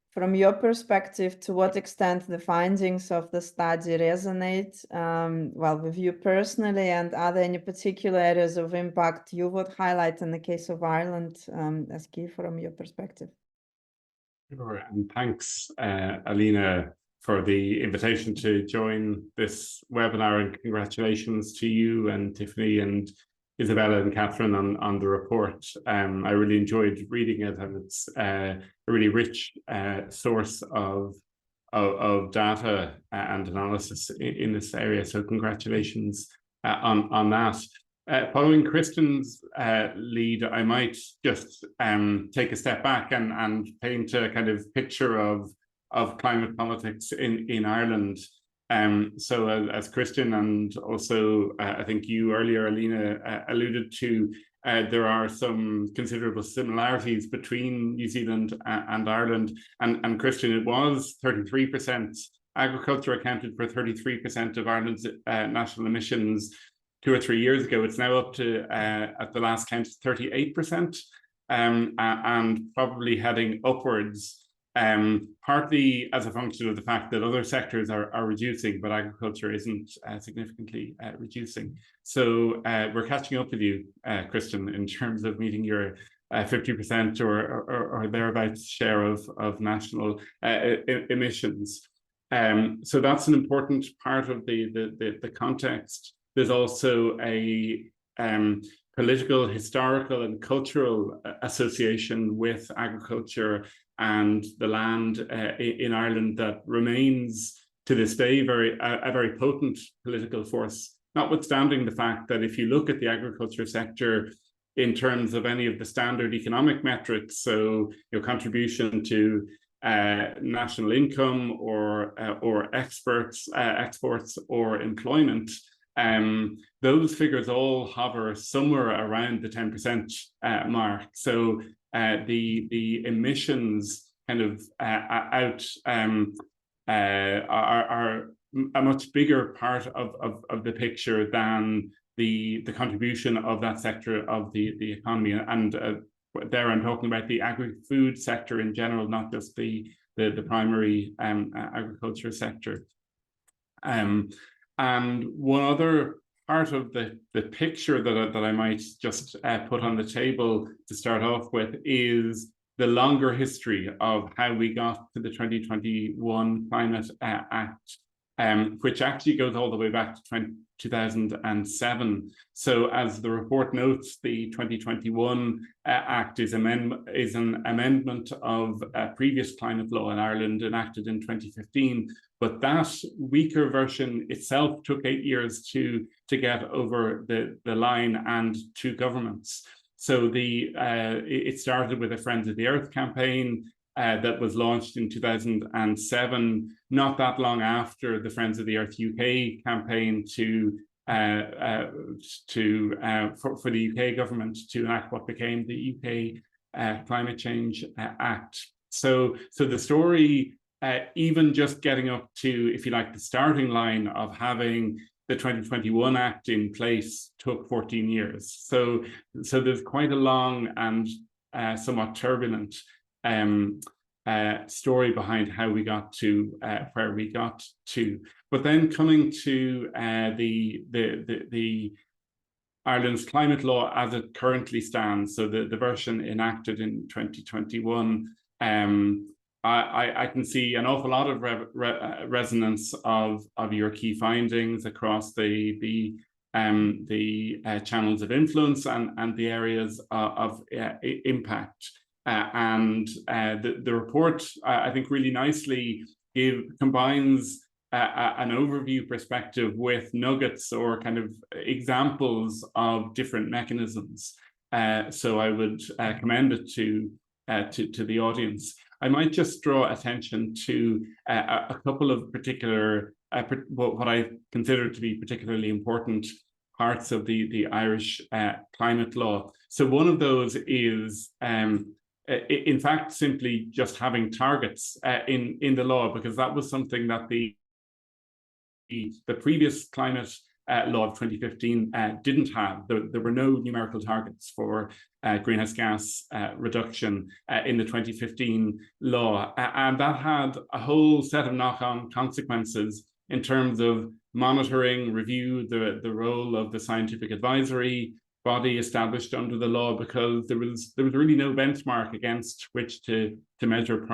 from your perspective, to what extent the findings of the study resonate, well, with you personally, and are there any particular areas of impact you would highlight in the case of Ireland as key from your perspective? Sure, and thanks, Alina, for the invitation to join this webinar, and congratulations to you and Tiffany and Isabela and Catherine on the report. I really enjoyed reading it, and it's a really rich source of data and analysis in this area. So congratulations on that. Following Kristen's lead, I might just take a step back and paint a kind of picture of climate politics in Ireland. So as Kristen and also I think you earlier, Alina, alluded to, there are some considerable similarities between New Zealand and Ireland. And Kristen, it was 33%. Agriculture accounted for 33% of Ireland's national emissions 2 or 3 years ago. It's now up to, at the last count, 38%, and probably heading upwards. Partly as a function of the fact that other sectors are reducing, but agriculture isn't significantly reducing. So we're catching up with you, Kristen, in terms of meeting your 50% or thereabouts share of national emissions. So that's an important part of the context. There's also a political, historical, and cultural association with agriculture and the land in Ireland that remains to this day a very potent political force, notwithstanding the fact that if you look at the agriculture sector in terms of any of the standard economic metrics, so your contribution to national income or exports or employment, those figures all hover somewhere around the 10% mark. So the emissions kind of are a much bigger part of the picture than the contribution of that sector of the economy. And there I'm talking about the agri-food sector in general, not just the primary agriculture sector. And one other part of the picture that I might just put on the table to start off with is the longer history of how we got to the 2021 Climate Act, which actually goes all the way back to 2007. So as the report notes, the 2021 Act is an amendment of a previous climate law in Ireland enacted in 2015. But that weaker version itself took 8 years to get over the line, and two governments. So it started with a Friends of the Earth campaign that was launched in 2007, not that long after the Friends of the Earth UK campaign for the UK government to enact what became the UK Climate Change Act. So the story, even just getting up to, if you like, the starting line of having the 2021 Act in place took 14 years. So there's quite a long and somewhat turbulent story behind how we got to where we got to. But then coming to the Ireland's climate law as it currently stands, so the version enacted in 2021, I can see an awful lot of resonance of your key findings across the channels of influence and the areas of impact. And the report, I think, really nicely combines an overview perspective with nuggets or kind of examples of different mechanisms. So I would commend it to the audience. I might just draw attention to a couple of particular, what I consider to be particularly important parts of the Irish climate law. So one of those is, in fact, simply just having targets in the law, because that was something that the previous climate law of 2015 didn't have. There were no numerical targets for greenhouse gas reduction in the 2015 law. And that had a whole set of knock-on consequences in terms of monitoring, review, the role of the scientific advisory body established under the law, because there was really no benchmark against which to measure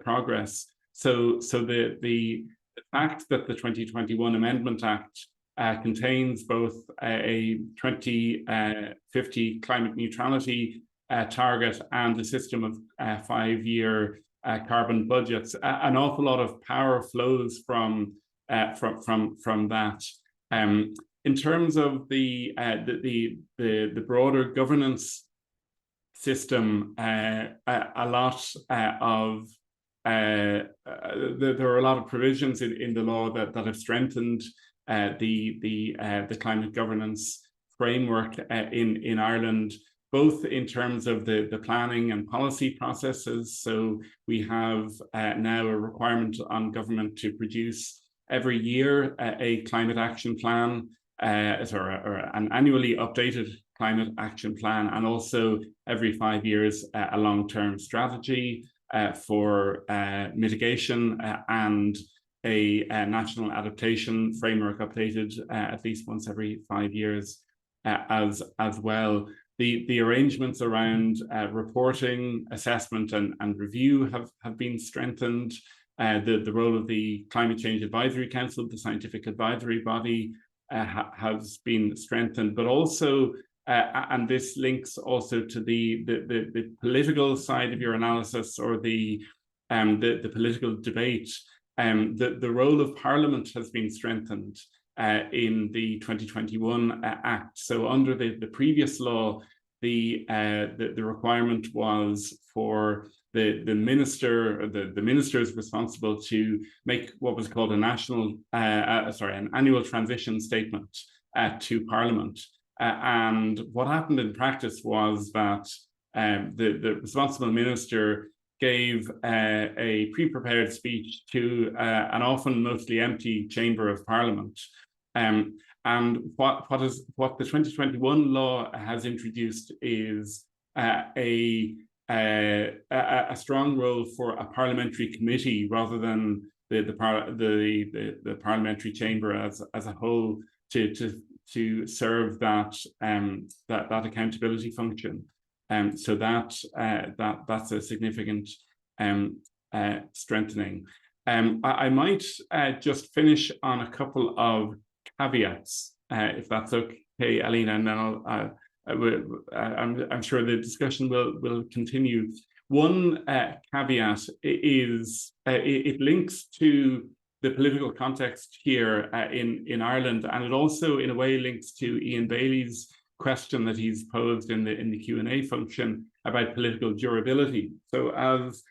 progress. So the fact that the 2021 Amendment Act contains both a 2050 climate neutrality target and a system of 5-year carbon budgets, an awful lot of power flows from that. In terms of the broader governance system, there are a lot of provisions in the law that have strengthened the climate governance framework in Ireland, both in terms of the planning and policy processes. So we have now a requirement on government to produce every year a climate action plan, or an annually updated climate action plan, and also every 5 years a long-term strategy for mitigation and a national adaptation framework updated at least once every 5 years as well. The arrangements around reporting, assessment and review have been strengthened. The role of the Climate Change Advisory Council, the scientific advisory body, has been strengthened, but also, and this links also to the political side of your analysis, or the political debate. The role of Parliament has been strengthened in the 2021 Act. So under the previous law, the requirement was for the minister, or the ministers responsible to make what was called an annual transition statement to Parliament. And what happened in practice was that the responsible minister gave a pre-prepared speech to an often mostly empty chamber of Parliament. And And what the 2021 law has introduced is a strong role for a parliamentary committee rather than the parliamentary chamber as a whole to serve that accountability function. So that's a significant strengthening. I might just finish on a couple of caveats, if that's okay, Alina, and then I'm sure the discussion will continue. One caveat is it links to the political context here in Ireland, and it also, in a way, links to Ian Bailey's question that he's posed in the Q&A function about political durability. So as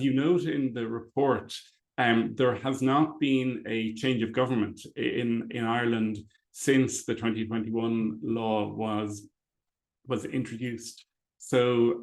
you note in the report, there has not been a change of government in Ireland since the 2021 law was introduced. So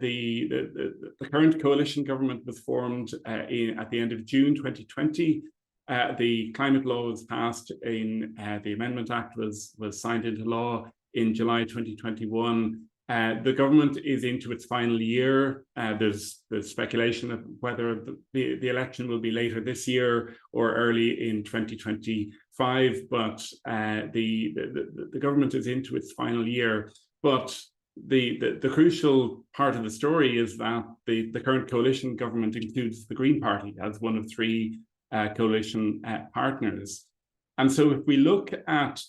the current coalition government was formed at the end of June 2020. The climate law was passed in the Amendment Act was signed into law in July 2021. The government is into its final year. There's speculation of whether the election will be later this year or early in 2025, but the government is into its final year. But the crucial part of the story is that the current coalition government includes the Green Party as one of three coalition partners. And so if we look at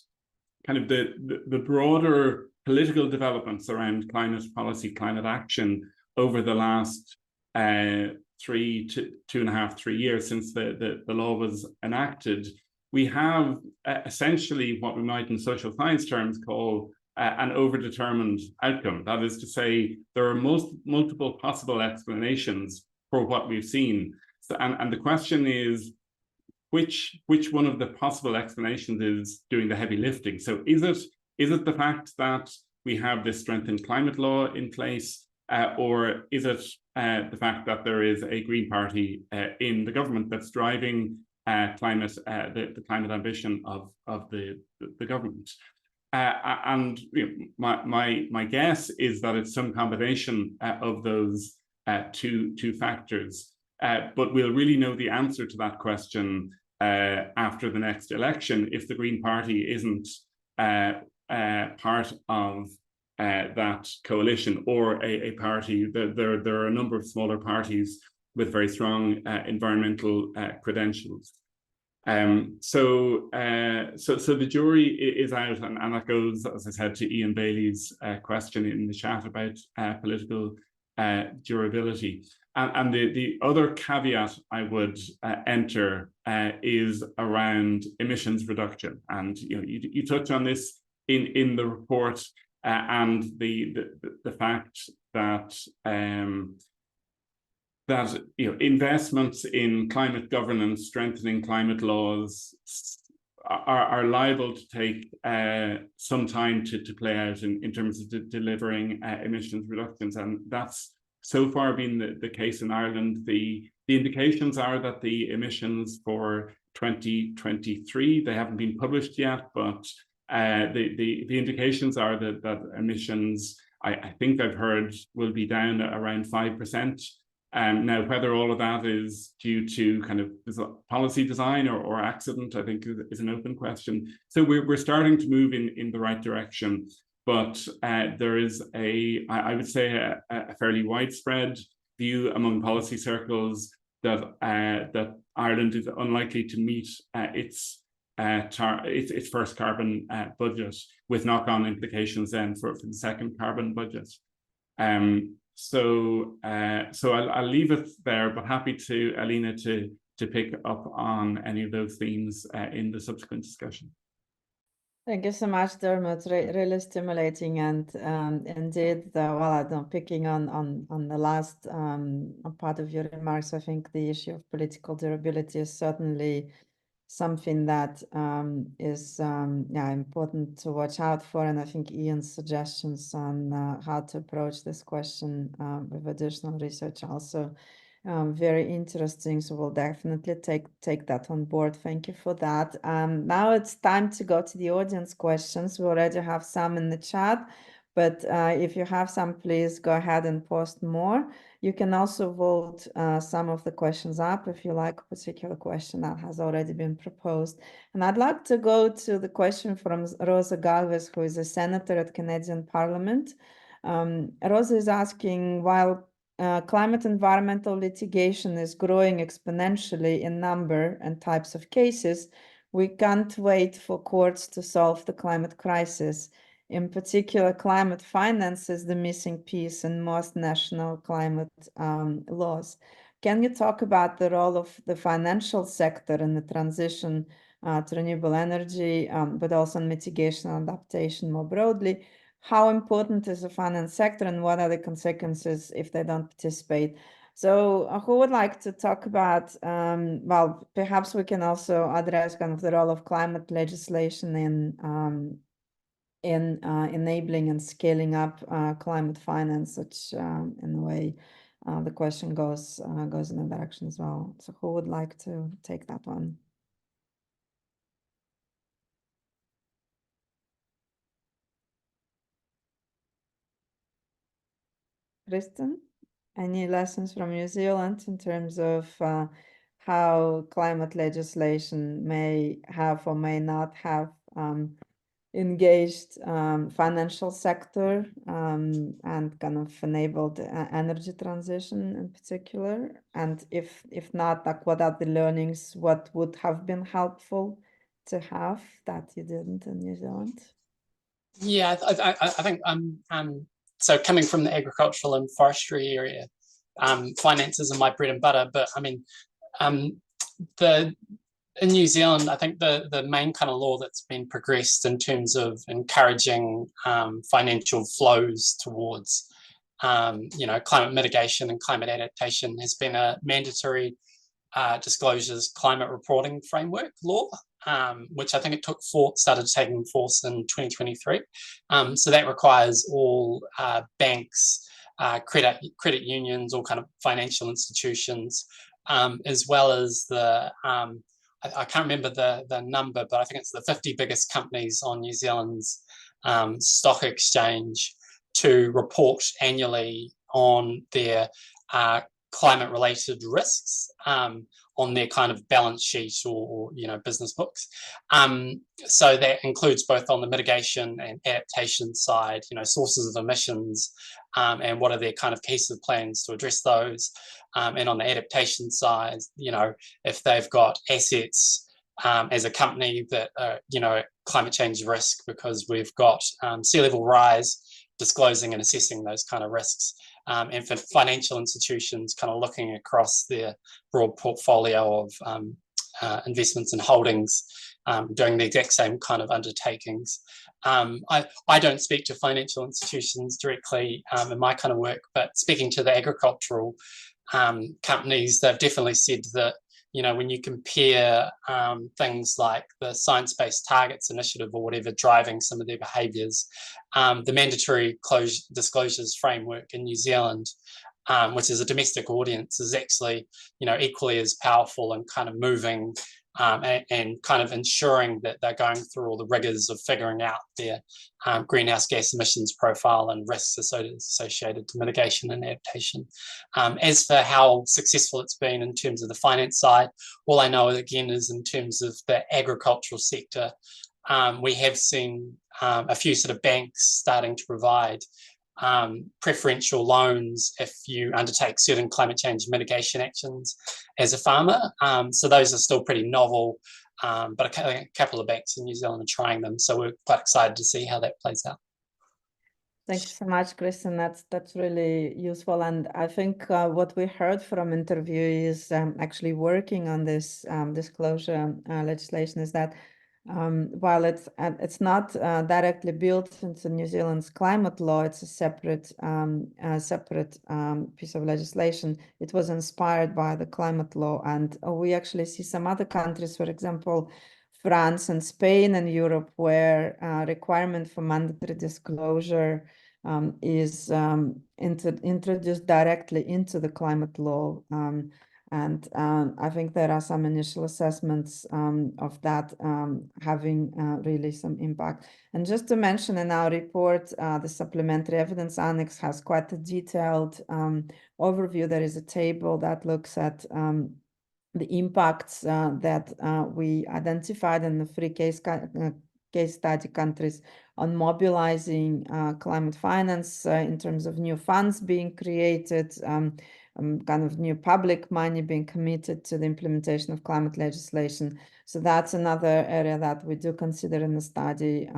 kind of the broader political developments around climate policy, climate action over the last 3 to 3 years since the law was enacted, we have essentially what we might in social science terms call an overdetermined outcome. That is to say, there are multiple possible explanations for what we've seen. So, and the question is, which one of the possible explanations is doing the heavy lifting? So is it the fact that we have this strengthened climate law in place, or is it the fact that there is a Green Party in the government that's driving the climate ambition of the government? And my guess is that it's some combination of those two factors. But we'll really know the answer to that question after the next election if the Green Party isn't part of that coalition or a party. There are a number of smaller parties with very strong environmental credentials. So the jury is out, and that goes, as I said, to Ian Bailey's question in the chat about political durability. And the other caveat I would enter is around emissions reduction. And you touch on this in the report, and the fact that investments in climate governance, strengthening climate laws are liable to take some time to play out in terms of delivering emissions reductions. And that's so far been the case in Ireland. The indications are that the emissions for 2023, they haven't been published yet, but the indications are that emissions, I think I've heard, will be down around 5%. Now, whether all of that is due to kind of policy design or accident, I think is an open question. So we're starting to move in the right direction, but there is I would say a fairly widespread view among policy circles that Ireland is unlikely to meet its first carbon budget, with knock-on implications then for the second carbon budget. So I'll leave it there, but happy to, Alina, to pick up on any of those themes in the subsequent discussion. Thank you so much, Dermot. Really stimulating, and indeed, picking on the last part of your remarks, I think the issue of political durability is certainly something that is important to watch out for, and I think Ian's suggestions on how to approach this question with additional research also very interesting. So we'll definitely take that on board. Thank you for that. Now it's time to go to the audience questions. We already have some in the chat, but if you have some, please go ahead and post more. You can also vote some of the questions up if you like a particular question that has already been proposed. And I'd like to go to the question from Rosa Galvez, who is a senator at Canadian Parliament. Rosa is asking, while climate environmental litigation is growing exponentially in number and types of cases, we can't wait for courts to solve the climate crisis. In particular, climate finance is the missing piece in most national climate laws. Can you talk about the role of the financial sector in the transition to renewable energy, but also in mitigation and adaptation more broadly? How important is the finance sector and what are the consequences if they don't participate? So who would like to talk about, well, perhaps we can also address kind of the role of climate legislation in enabling and scaling up climate finance, which in a way the question goes in that direction as well. So who would like to take that one? Kristen, any lessons from New Zealand in terms of how climate legislation may have or may not have engaged financial sector and kind of enabled energy transition in particular? And if not, like what are the learnings, what would have been helpful to have that you didn't in New Zealand? Yeah, I think so coming from the agricultural and forestry area, finances are my bread and butter, but I mean, in New Zealand, I think the main kind of law that's been progressed in terms of encouraging financial flows towards climate mitigation and climate adaptation has been a mandatory disclosures climate reporting framework law, which I think started taking force in 2023. So that requires all banks, credit unions, all kind of financial institutions, as well as the I can't remember the number, but I think it's the 50 biggest companies on New Zealand's stock exchange to report annually on their climate-related risks on their kind of balance sheet or business books. So that includes both on the mitigation and adaptation side, sources of emissions and what are their kind of cohesive plans to address those. And on the adaptation side, if they've got assets as a company that are, climate change risk because we've got sea level rise, disclosing and assessing those kind of risks. And for financial institutions kind of looking across their broad portfolio of investments and holdings, doing the exact same kind of undertakings. I don't speak to financial institutions directly in my kind of work, but speaking to the agricultural companies, they've definitely said that when you compare things like the Science-Based Targets Initiative or whatever driving some of their behaviours, the mandatory disclosures framework in New Zealand, which is a domestic audience, is actually equally as powerful and kind of moving and kind of ensuring that they're going through all the rigors of figuring out their greenhouse gas emissions profile and risks associated to mitigation and adaptation. As for how successful it's been in terms of the finance side, all I know again is in terms of the agricultural sector, we have seen a few sort of banks starting to provide preferential loans if you undertake certain climate change mitigation actions as a farmer. So those are still pretty novel, but a couple of banks in New Zealand are trying them. So we're quite excited to see how that plays out. Thank you so much, Kristen. That's really useful. And I think what we heard from interviewees actually working on this disclosure legislation is that while it's not directly built into New Zealand's climate law, it's a separate piece of legislation. It was inspired by the climate law, and we actually see some other countries, for example, France and Spain and Europe, where requirement for mandatory disclosure is introduced directly into the climate law. And I think there are some initial assessments of that having really some impact. And just to mention, in our report, the supplementary evidence annex has quite a detailed overview. There is a table that looks at the impacts that we identified in the three case study countries on mobilizing climate finance in terms of new funds being created, kind of new public money being committed to the implementation of climate legislation. So that's another area that we do consider in the study.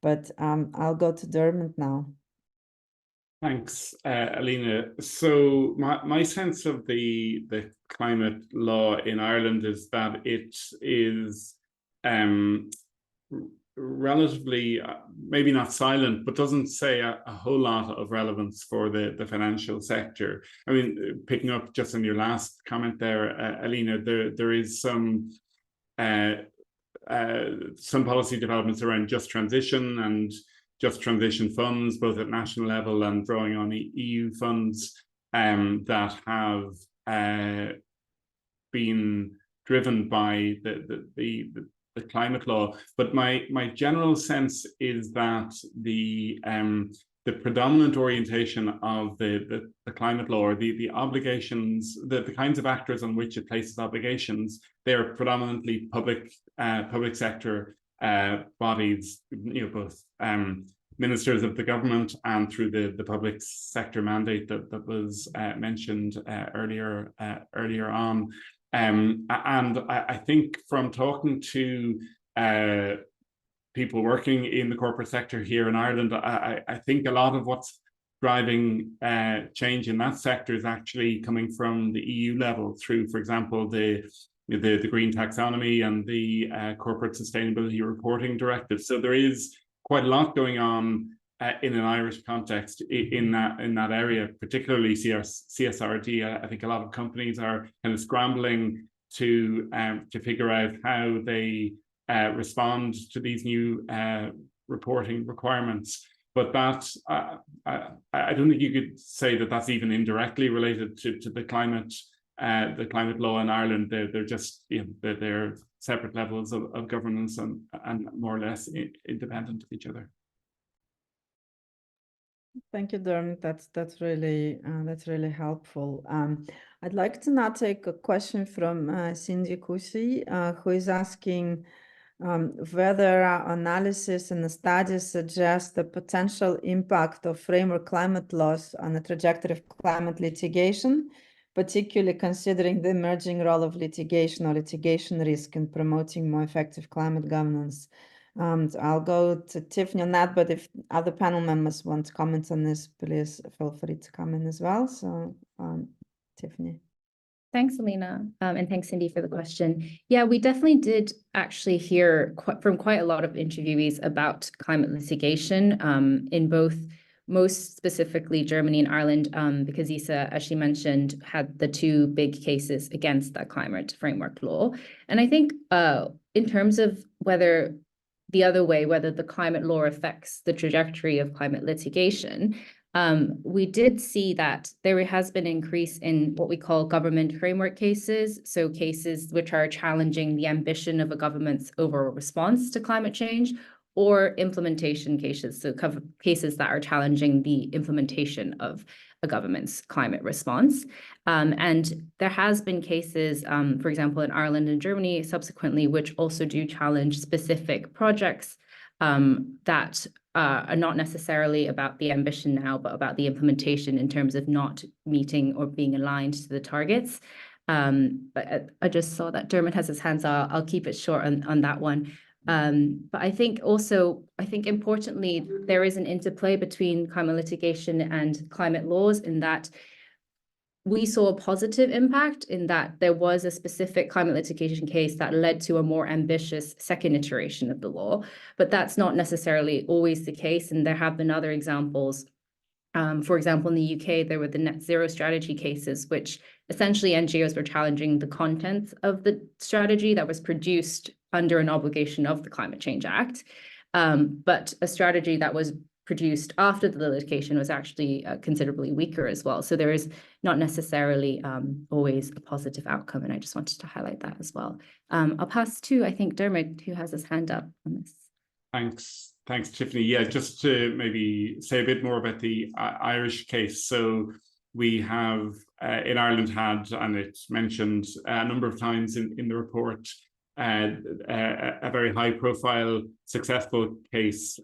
But I'll go to Dermot now. Thanks, Alina. So my sense of the climate law in Ireland is that it is relatively, maybe not silent, but doesn't say a whole lot of relevance for the financial sector. I mean, picking up just on your last comment there, Alina, there is some policy developments around just transition and just transition funds, both at national level and drawing on EU funds that have been driven by the climate law. But my general sense is that the predominant orientation of the climate law, or the obligations, the kinds of actors on which it places obligations, they're predominantly public sector bodies, both ministers of the government and through the public sector mandate that was mentioned earlier on. And I think from talking to people working in the corporate sector here in Ireland, I think a lot of what's driving change in that sector is actually coming from the EU level through, for example, the green taxonomy and the corporate sustainability reporting directive. So there is quite a lot going on in an Irish context in that area, particularly CSRD. I think a lot of companies are kind of scrambling to figure out how they respond to these new reporting requirements. But that I don't think you could say that that's even indirectly related to the climate law in Ireland. They're just they're separate levels of governance and more or less independent of each other. Thank you, Dermot. That's really helpful. I'd like to now take a question from Cindy Kusi, who is asking whether our analysis and the studies suggest the potential impact of framework climate laws on the trajectory of climate litigation, particularly considering the emerging role of litigation or litigation risk in promoting more effective climate governance. I'll go to Tiffanie on that, but if other panel members want to comment on this, please feel free to come in as well. So, Tiffanie. Thanks, Alina, and thanks, Cindy, for the question. Yeah, we definitely did actually hear from quite a lot of interviewees about climate litigation in both, most specifically Germany and Ireland, because Isa, as she mentioned, had the two big cases against that climate framework law. And I think in terms of whether the climate law affects the trajectory of climate litigation, we did see that there has been an increase in what we call government framework cases, so cases which are challenging the ambition of a government's overall response to climate change, or implementation cases, so cases that are challenging the implementation of a government's climate response. And there has been cases, for example, in Ireland and Germany subsequently, which also do challenge specific projects that are not necessarily about the ambition now, but about the implementation in terms of not meeting or being aligned to the targets. But I just saw that Dermot has his hands up. I'll keep it short on that one. But I think importantly, there is an interplay between climate litigation and climate laws, in that we saw a positive impact in that there was a specific climate litigation case that led to a more ambitious second iteration of the law, but that's not necessarily always the case. And there have been other examples. For example, in the UK, there were the net zero strategy cases, which essentially NGOs were challenging the contents of the strategy that was produced under an obligation of the Climate Change Act, but a strategy that was produced after the litigation was actually considerably weaker as well. So there is not necessarily always a positive outcome, and I just wanted to highlight that as well. I'll pass to, I think, Dermot, who has his hand up on this. Thanks, Tiffanie. Yeah, just to maybe say a bit more about the Irish case. So we have in Ireland had, and it's mentioned a number of times in the report, a very high-profile, successful case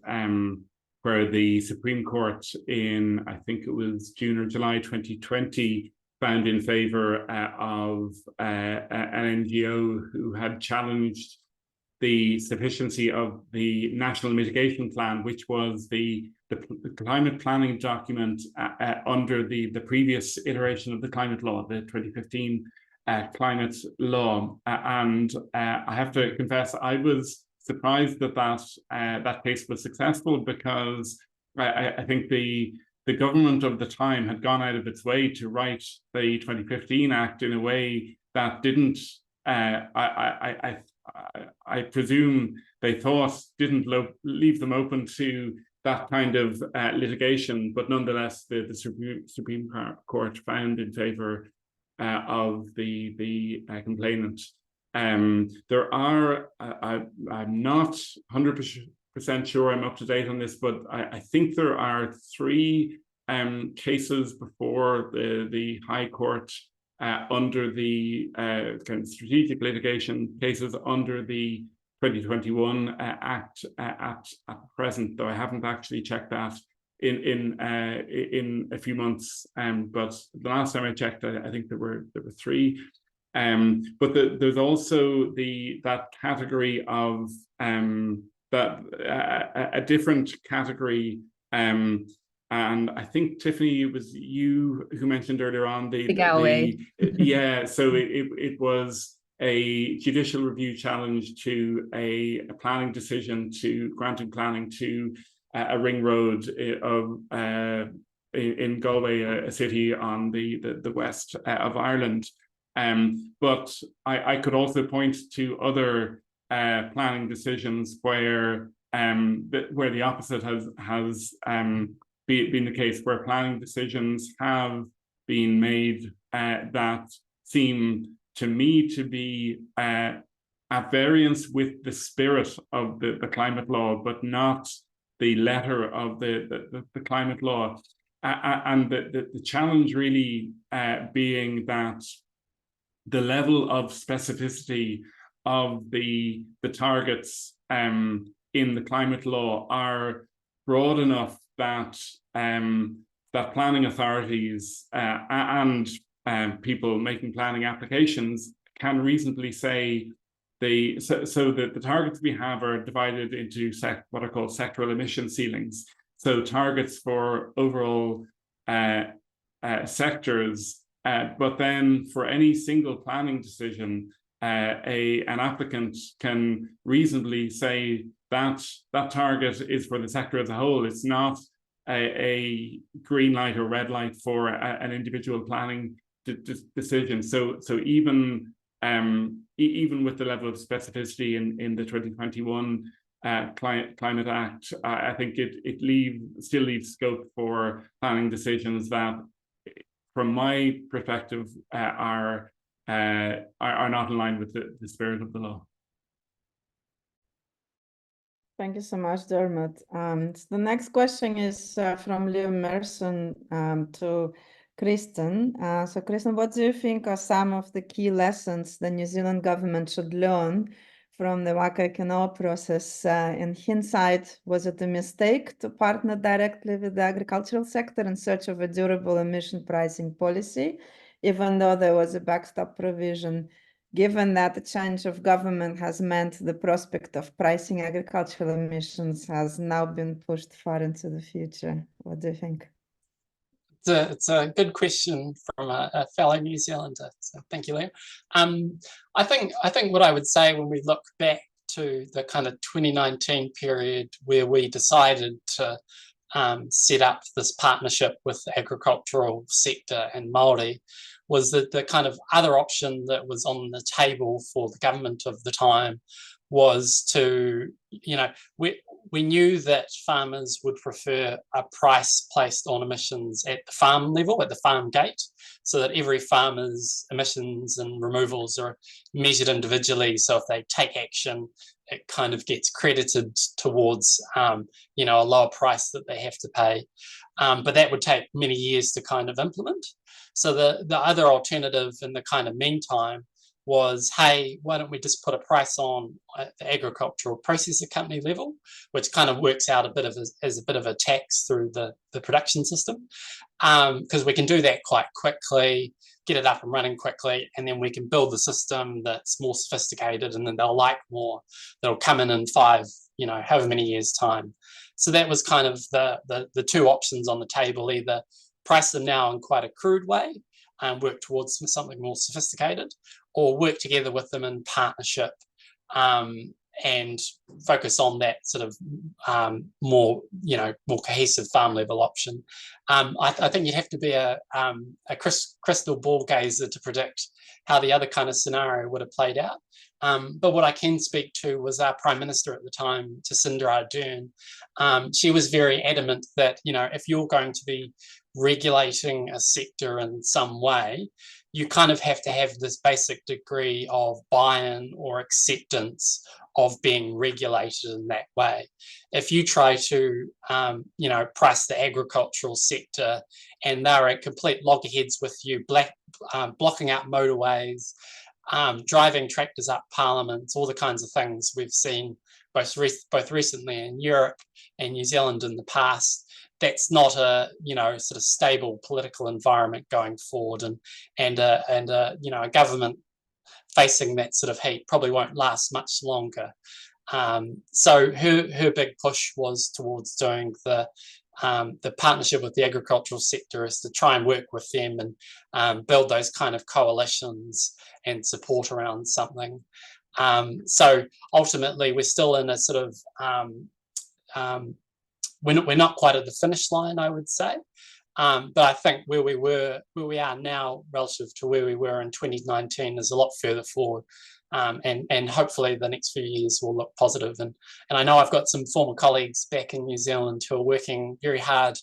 where the Supreme Court in, I think it was June or July 2020, found in favour of an NGO who had challenged the sufficiency of the National Mitigation Plan, which was the climate planning document under the previous iteration of the climate law, the 2015 climate law. And I have to confess, I was surprised that that case was successful, because I think the government of the time had gone out of its way to write the 2015 Act in a way that didn't, I presume they thought didn't leave them open to that kind of litigation, but nonetheless the Supreme Court found in favour of the complainant. There are, I'm not 100% sure I'm up to date on this, but I think there are 3 cases before the High Court under the kind of strategic litigation cases under the 2021 Act at present, though I haven't actually checked that in a few months. But the last time I checked, I think there were 3. But there's also that category of a different category. And I think, Tiffanie, it was you who mentioned earlier on the Galway. Yeah, so it was a judicial review challenge to a planning decision, to granting planning to a ring road in Galway, a city on the west of Ireland. But I could also point to other planning decisions where the opposite has been the case, where planning decisions have been made that seem to me to be at variance with the spirit of the climate law, but not the letter of the climate law. And the challenge really being that the level of specificity of the targets in the climate law are broad enough that that planning authorities and people making planning applications can reasonably say so that the targets we have are divided into what are called sectoral emission ceilings. So targets for overall sectors, but then for any single planning decision, an applicant can reasonably say that that target is for the sector as a whole. It's not a green light or red light for an individual planning decision. So even with the level of specificity in the 2021 Climate Act, I think it still leaves scope for planning decisions that, from my perspective, are not in line with the spirit of the law. Thank you so much, Dermot. The next question is from Leo Merson to Kristen. So Kristen, what do you think are some of the key lessons the New Zealand government should learn from the Waka-Eke-Noa process? In hindsight, was it a mistake to partner directly with the agricultural sector in search of a durable emission pricing policy, even though there was a backstop provision, given that the change of government has meant the prospect of pricing agricultural emissions has now been pushed far into the future? What do you think? It's a good question from a fellow New Zealander. So thank you, Leo. I think what I would say when we look back to the kind of 2019 period where we decided to set up this partnership with the agricultural sector and Māori, was that the kind of other option that was on the table for the government of the time was to, we knew that farmers would prefer a price placed on emissions at the farm level, at the farm gate, so that every farmer's emissions and removals are measured individually. So if they take action, it kind of gets credited towards, a lower price that they have to pay. But that would take many years to kind of implement. So the other alternative in the kind of meantime was, hey, why don't we just put a price on at the agricultural processor company level, which kind of works out as a bit of a tax through the production system, because we can do that quite quickly, get it up and running quickly, and then we can build the system that's more sophisticated, and then they'll like more. That'll come in 5, however many years' time. So that was kind of the two options on the table: either price them now in quite a crude way and work towards something more sophisticated, or work together with them in partnership and focus on that sort of more cohesive farm level option. I think you'd have to be a crystal ball gazer to predict how the other kind of scenario would have played out. But what I can speak to was our Prime Minister at the time, Jacinda Ardern. She was very adamant that, if you're going to be regulating a sector in some way, you kind of have to have this basic degree of buy-in or acceptance of being regulated in that way. If you try to, price the agricultural sector and they're at complete loggerheads with you, blocking out motorways, driving tractors up parliaments, all the kinds of things we've seen both recently in Europe and New Zealand in the past, that's not a sort of stable political environment going forward, and a government facing that sort of heat probably won't last much longer. So her big push was towards doing the partnership with the agricultural sector, is to try and work with them and build those kind of coalitions and support around something. So ultimately, we're still in a sort of we're not quite at the finish line, I would say. But I think where we are now relative to where we were in 2019 is a lot further forward. And hopefully the next few years will look positive. And I know I've got some former colleagues back in New Zealand who are working very hard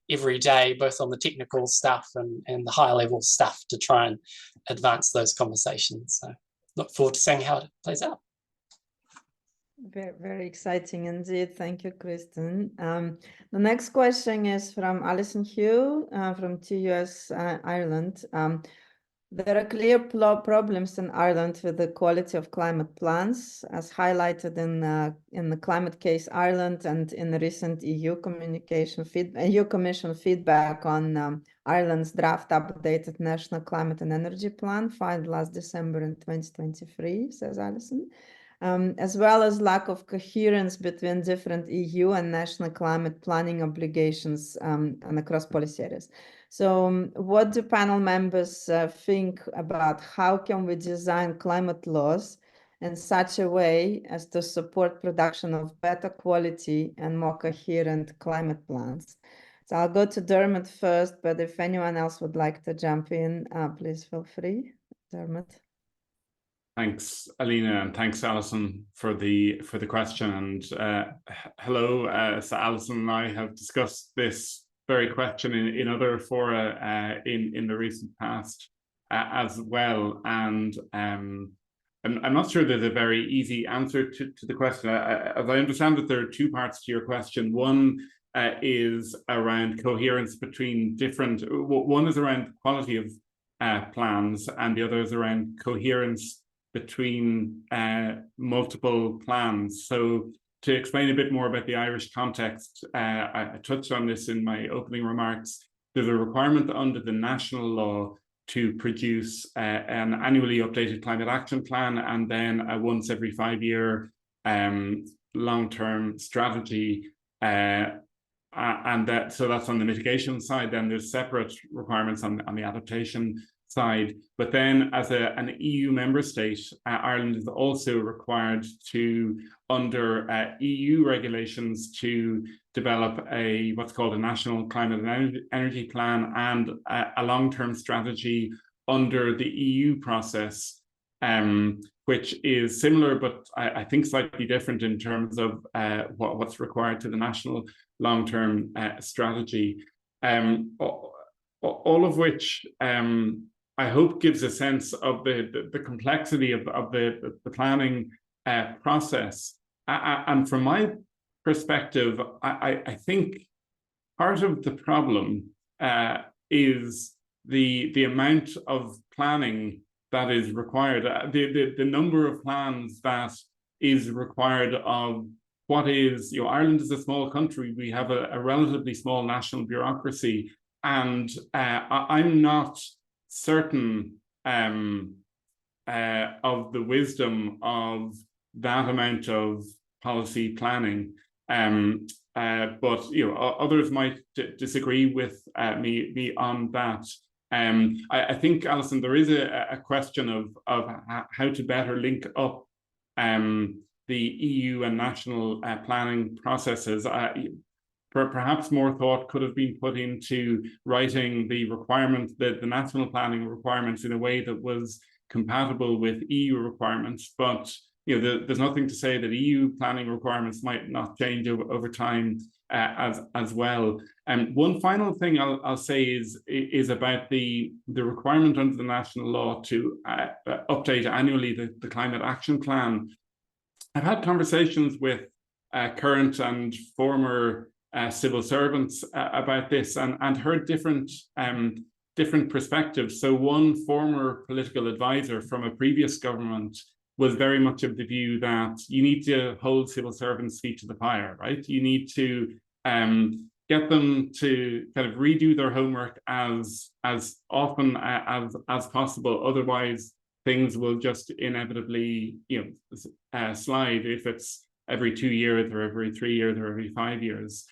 every day, both on the technical stuff and the higher level stuff, to try and advance those conversations. So look forward to seeing how it plays out. Very, very exciting indeed. Thank you, Kristen. The next question is from Alison Hugh from TUS Ireland. There are clear problems in Ireland with the quality of climate plans, as highlighted in the Climate Case Ireland and in the recent EU Commission feedback on Ireland's draft updated National Climate and Energy Plan filed last December in 2023, says Alison. As well as lack of coherence between different EU and national climate planning obligations and across policy areas. So what do panel members think about how can we design climate laws in such a way as to support production of better quality and more coherent climate plans? So I'll go to Dermot first, but if anyone else would like to jump in, please feel free. Dermot. Thanks, Alina, and thanks, Alison, for the question. And hello, so Alison and I have discussed this very question in other fora in the recent past as well. And I'm not sure there's a very easy answer to the question. As I understand it, there are two parts to your question. One is around coherence between different. One is around quality of plans, and the other is around coherence between multiple plans. So to explain a bit more about the Irish context, I touched on this in my opening remarks. There's a requirement under the national law to produce an annually updated climate action plan, and then a once every 5-year long-term strategy. So that's on the mitigation side. Then there's separate requirements on the adaptation side. But then as an EU member state, Ireland is also required to, under EU regulations, to develop what's called a national climate and energy plan and a long-term strategy under the EU process which is similar, but I think slightly different in terms of what's required to the national long-term strategy. All of which I hope gives a sense of the complexity of the planning process. And from my perspective, I think part of the problem is the amount of planning that is required, the number of plans that is required of what is, Ireland is a small country. We have a relatively small national bureaucracy, and I'm not certain of the wisdom of that amount of policy planning. But others might disagree with me on that. I think, Alison, there is a question of how to better link up the EU and national planning processes. Perhaps more thought could have been put into writing the requirements, the national planning requirements, in a way that was compatible with EU requirements. But there's nothing to say that EU planning requirements might not change over time as well. One final thing I'll say is about the requirement under the national law to update annually the climate action plan. I've had conversations with current and former civil servants about this, and heard different perspectives. So one former political advisor from a previous government was very much of the view that you need to hold civil servants' feet to the fire, right? You need to get them to kind of redo their homework as often as possible. Otherwise, things will just inevitably, slide if it's every 2 years or every 3 years or every 5 years.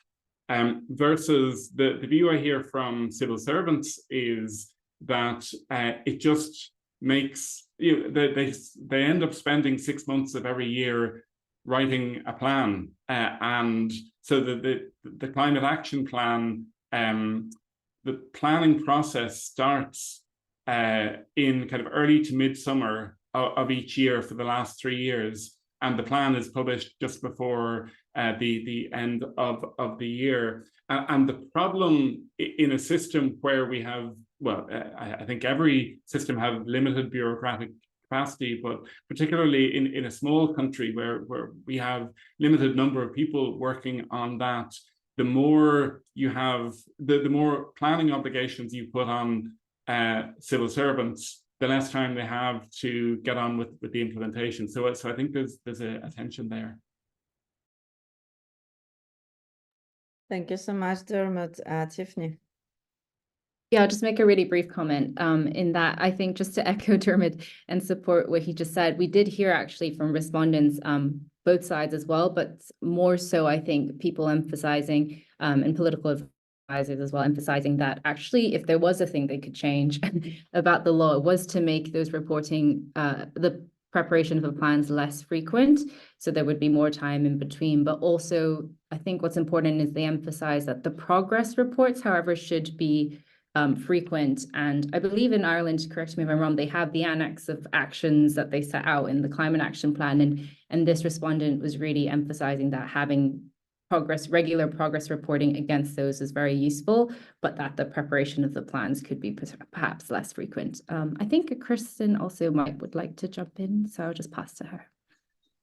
Versus the view I hear from civil servants is that it just makes, they end up spending 6 months of every year writing a plan. And so the climate action plan, the planning process starts in kind of early to midsummer of each year for the last 3 years. And the plan is published just before the end of the year. And the problem in a system where we have, well, I think every system has limited bureaucratic capacity, but particularly in a small country where we have limited number of people working on that, the more you have, the more planning obligations you put on civil servants, the less time they have to get on with the implementation. So I think there's a tension there. Thank you so much, Dermot. Tiffanie. Yeah, I'll just make a really brief comment in that I think, just to echo Dermot and support what he just said, we did hear actually from respondents both sides as well, but more so I think people emphasizing and political advisors as well, emphasizing that actually if there was a thing they could change about the law, it was to make those reporting, the preparation of the plans less frequent, so there would be more time in between. But also I think what's important is they emphasize that the progress reports, however, should be frequent. And I believe in Ireland, correct me if I'm wrong, they have the annex of actions that they set out in the climate action plan, and this respondent was really emphasizing that having regular progress reporting against those is very useful, but that the preparation of the plans could be perhaps less frequent. I think Kristen also would like to jump in, so I'll just pass to her.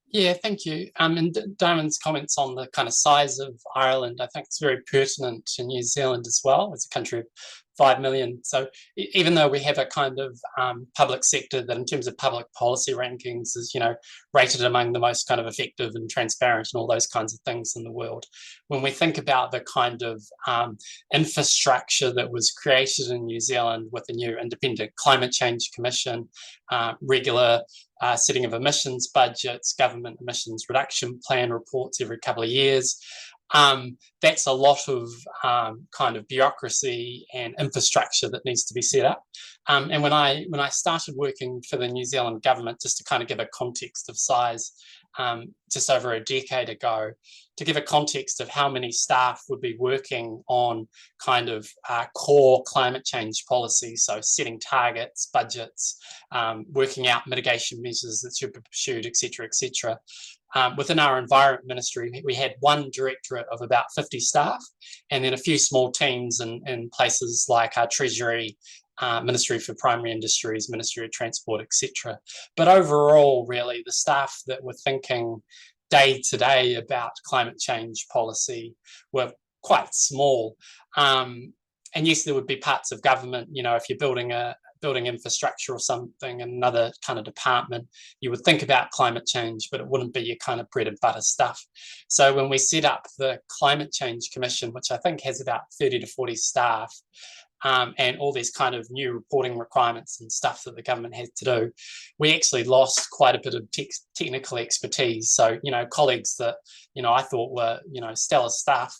Yeah, thank you. And Diamond's comments on the kind of size of Ireland, I think it's very pertinent to New Zealand as well. It's a country of 5 million. So even though we have a kind of public sector that in terms of public policy rankings is, rated among the most kind of effective and transparent and all those kinds of things in the world, when we think about the kind of infrastructure that was created in New Zealand with the new Independent Climate Change Commission, regular setting of emissions budgets, government emissions reduction plan reports every couple of years, that's a lot of kind of bureaucracy and infrastructure that needs to be set up. And when I started working for the New Zealand government, just to kind of give a context of size, just over a decade ago, to give a context of how many staff would be working on kind of core climate change policies, so setting targets, budgets, working out mitigation measures that should be pursued, etc., etc. Within our Environment Ministry, we had one directorate of about 50 staff, and then a few small teams in places like our Treasury, Ministry for Primary Industries, Ministry of Transport, etc. But overall, really, the staff that were thinking day to day about climate change policy were quite small. And yes, there would be parts of government, you know, if you're building infrastructure or something in another kind of department, you would think about climate change, but it wouldn't be your kind of bread and butter stuff. So when we set up the Climate Change Commission, which I think has about 30 to 40 staff, and all these kind of new reporting requirements and stuff that the government has to do, we actually lost quite a bit of technical expertise. So, you know, colleagues that, you know, I thought were, you know, stellar staff,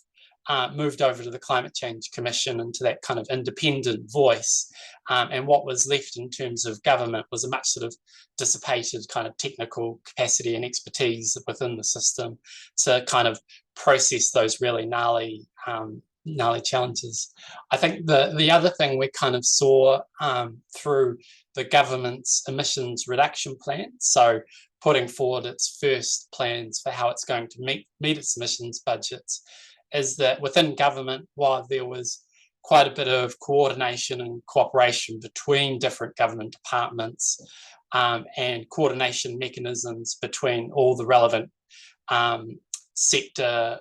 moved over to the Climate Change Commission and to that kind of independent voice. And what was left in terms of government was a much sort of dissipated kind of technical capacity and expertise within the system to kind of process those really gnarly challenges. I think the other thing we kind of saw through the government's emissions reduction plan, so putting forward its first plans for how it's going to meet its emissions budgets, is that within government, while there was quite a bit of coordination and cooperation between different government departments and coordination mechanisms between all the relevant sector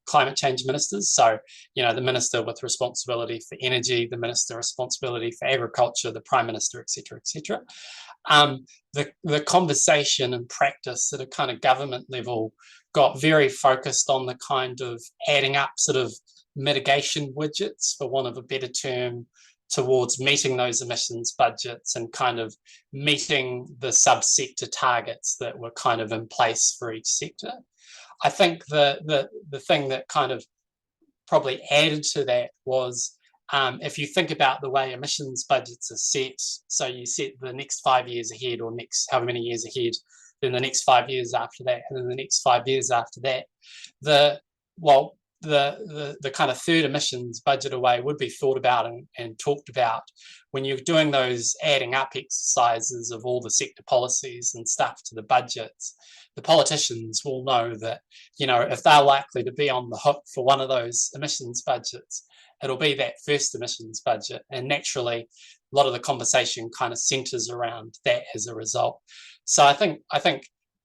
climate change ministers. So, you know, the minister with responsibility for energy, the minister responsibility for agriculture, the prime minister, etc., etc. The conversation and practice at a kind of government level got very focused on the kind of adding up sort of mitigation widgets, for want of a better term, towards meeting those emissions budgets and kind of meeting the subsector targets that were kind of in place for each sector. I think the thing that kind of probably added to that was if you think about the way emissions budgets are set, so you set the next 5 years ahead or next however many years ahead, then the next 5 years after that, and then the next 5 years after that, the kind of third emissions budget away would be thought about and talked about when you're doing those adding up exercises of all the sector policies and stuff to the budgets. The politicians will know that, you know, if they're likely to be on the hook for one of those emissions budgets, it'll be that first emissions budget. And naturally, a lot of the conversation kind of centers around that as a result. So I think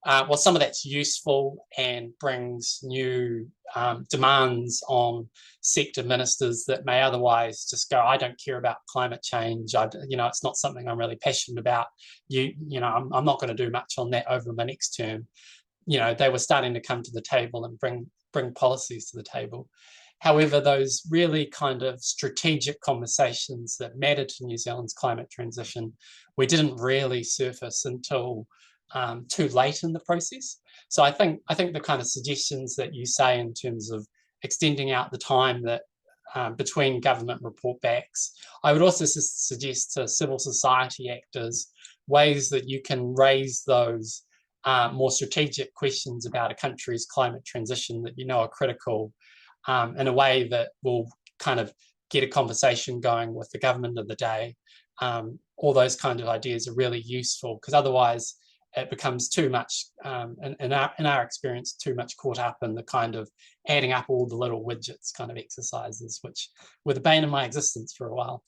well, some of that's useful and brings new demands on sector ministers that may otherwise just go, I don't care about climate change. You know, it's not something I'm really passionate about. You know, I'm not going to do much on that over my next term. You know, they were starting to come to the table and bring policies to the table. However, those really kind of strategic conversations that matter to New Zealand's climate transition, we didn't really surface until too late in the process. So I think the kind of suggestions that you say in terms of extending out the time that between government report backs, I would also suggest to civil society actors ways that you can raise those more strategic questions about a country's climate transition that you know are critical in a way that will kind of get a conversation going with the government of the day. All those kind of ideas are really useful, because otherwise it becomes too much, in our experience, too much caught up in the kind of adding up all the little widgets kind of exercises, which were the bane of my existence for a while.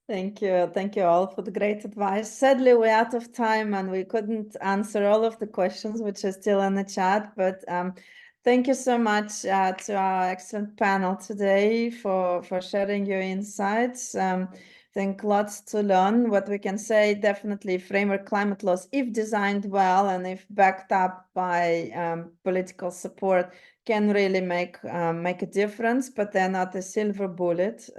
Thank you all for the great advice. Sadly, we're out of time and we couldn't answer all of the questions which are still in the chat, but thank you so much to our excellent panel today for sharing your insights. I think lots to learn. What we can say, definitely framework climate laws, if designed well and if backed up by political support, can really make a difference, but they're not a silver bullet.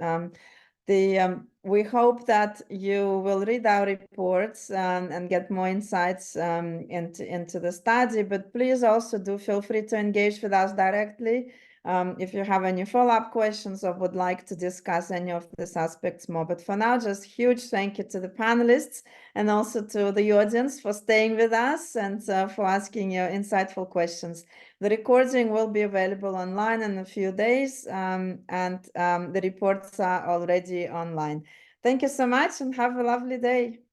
We hope that you will read our reports and get more insights into the study, but please also do feel free to engage with us directly. if you have any follow-up questions or would like to discuss any of these aspects more. But for now, just huge thank you to the panelists and also to the audience for staying with us and for asking your insightful questions. The recording will be available online in a few days, and the reports are already online. Thank you so much and have a lovely day.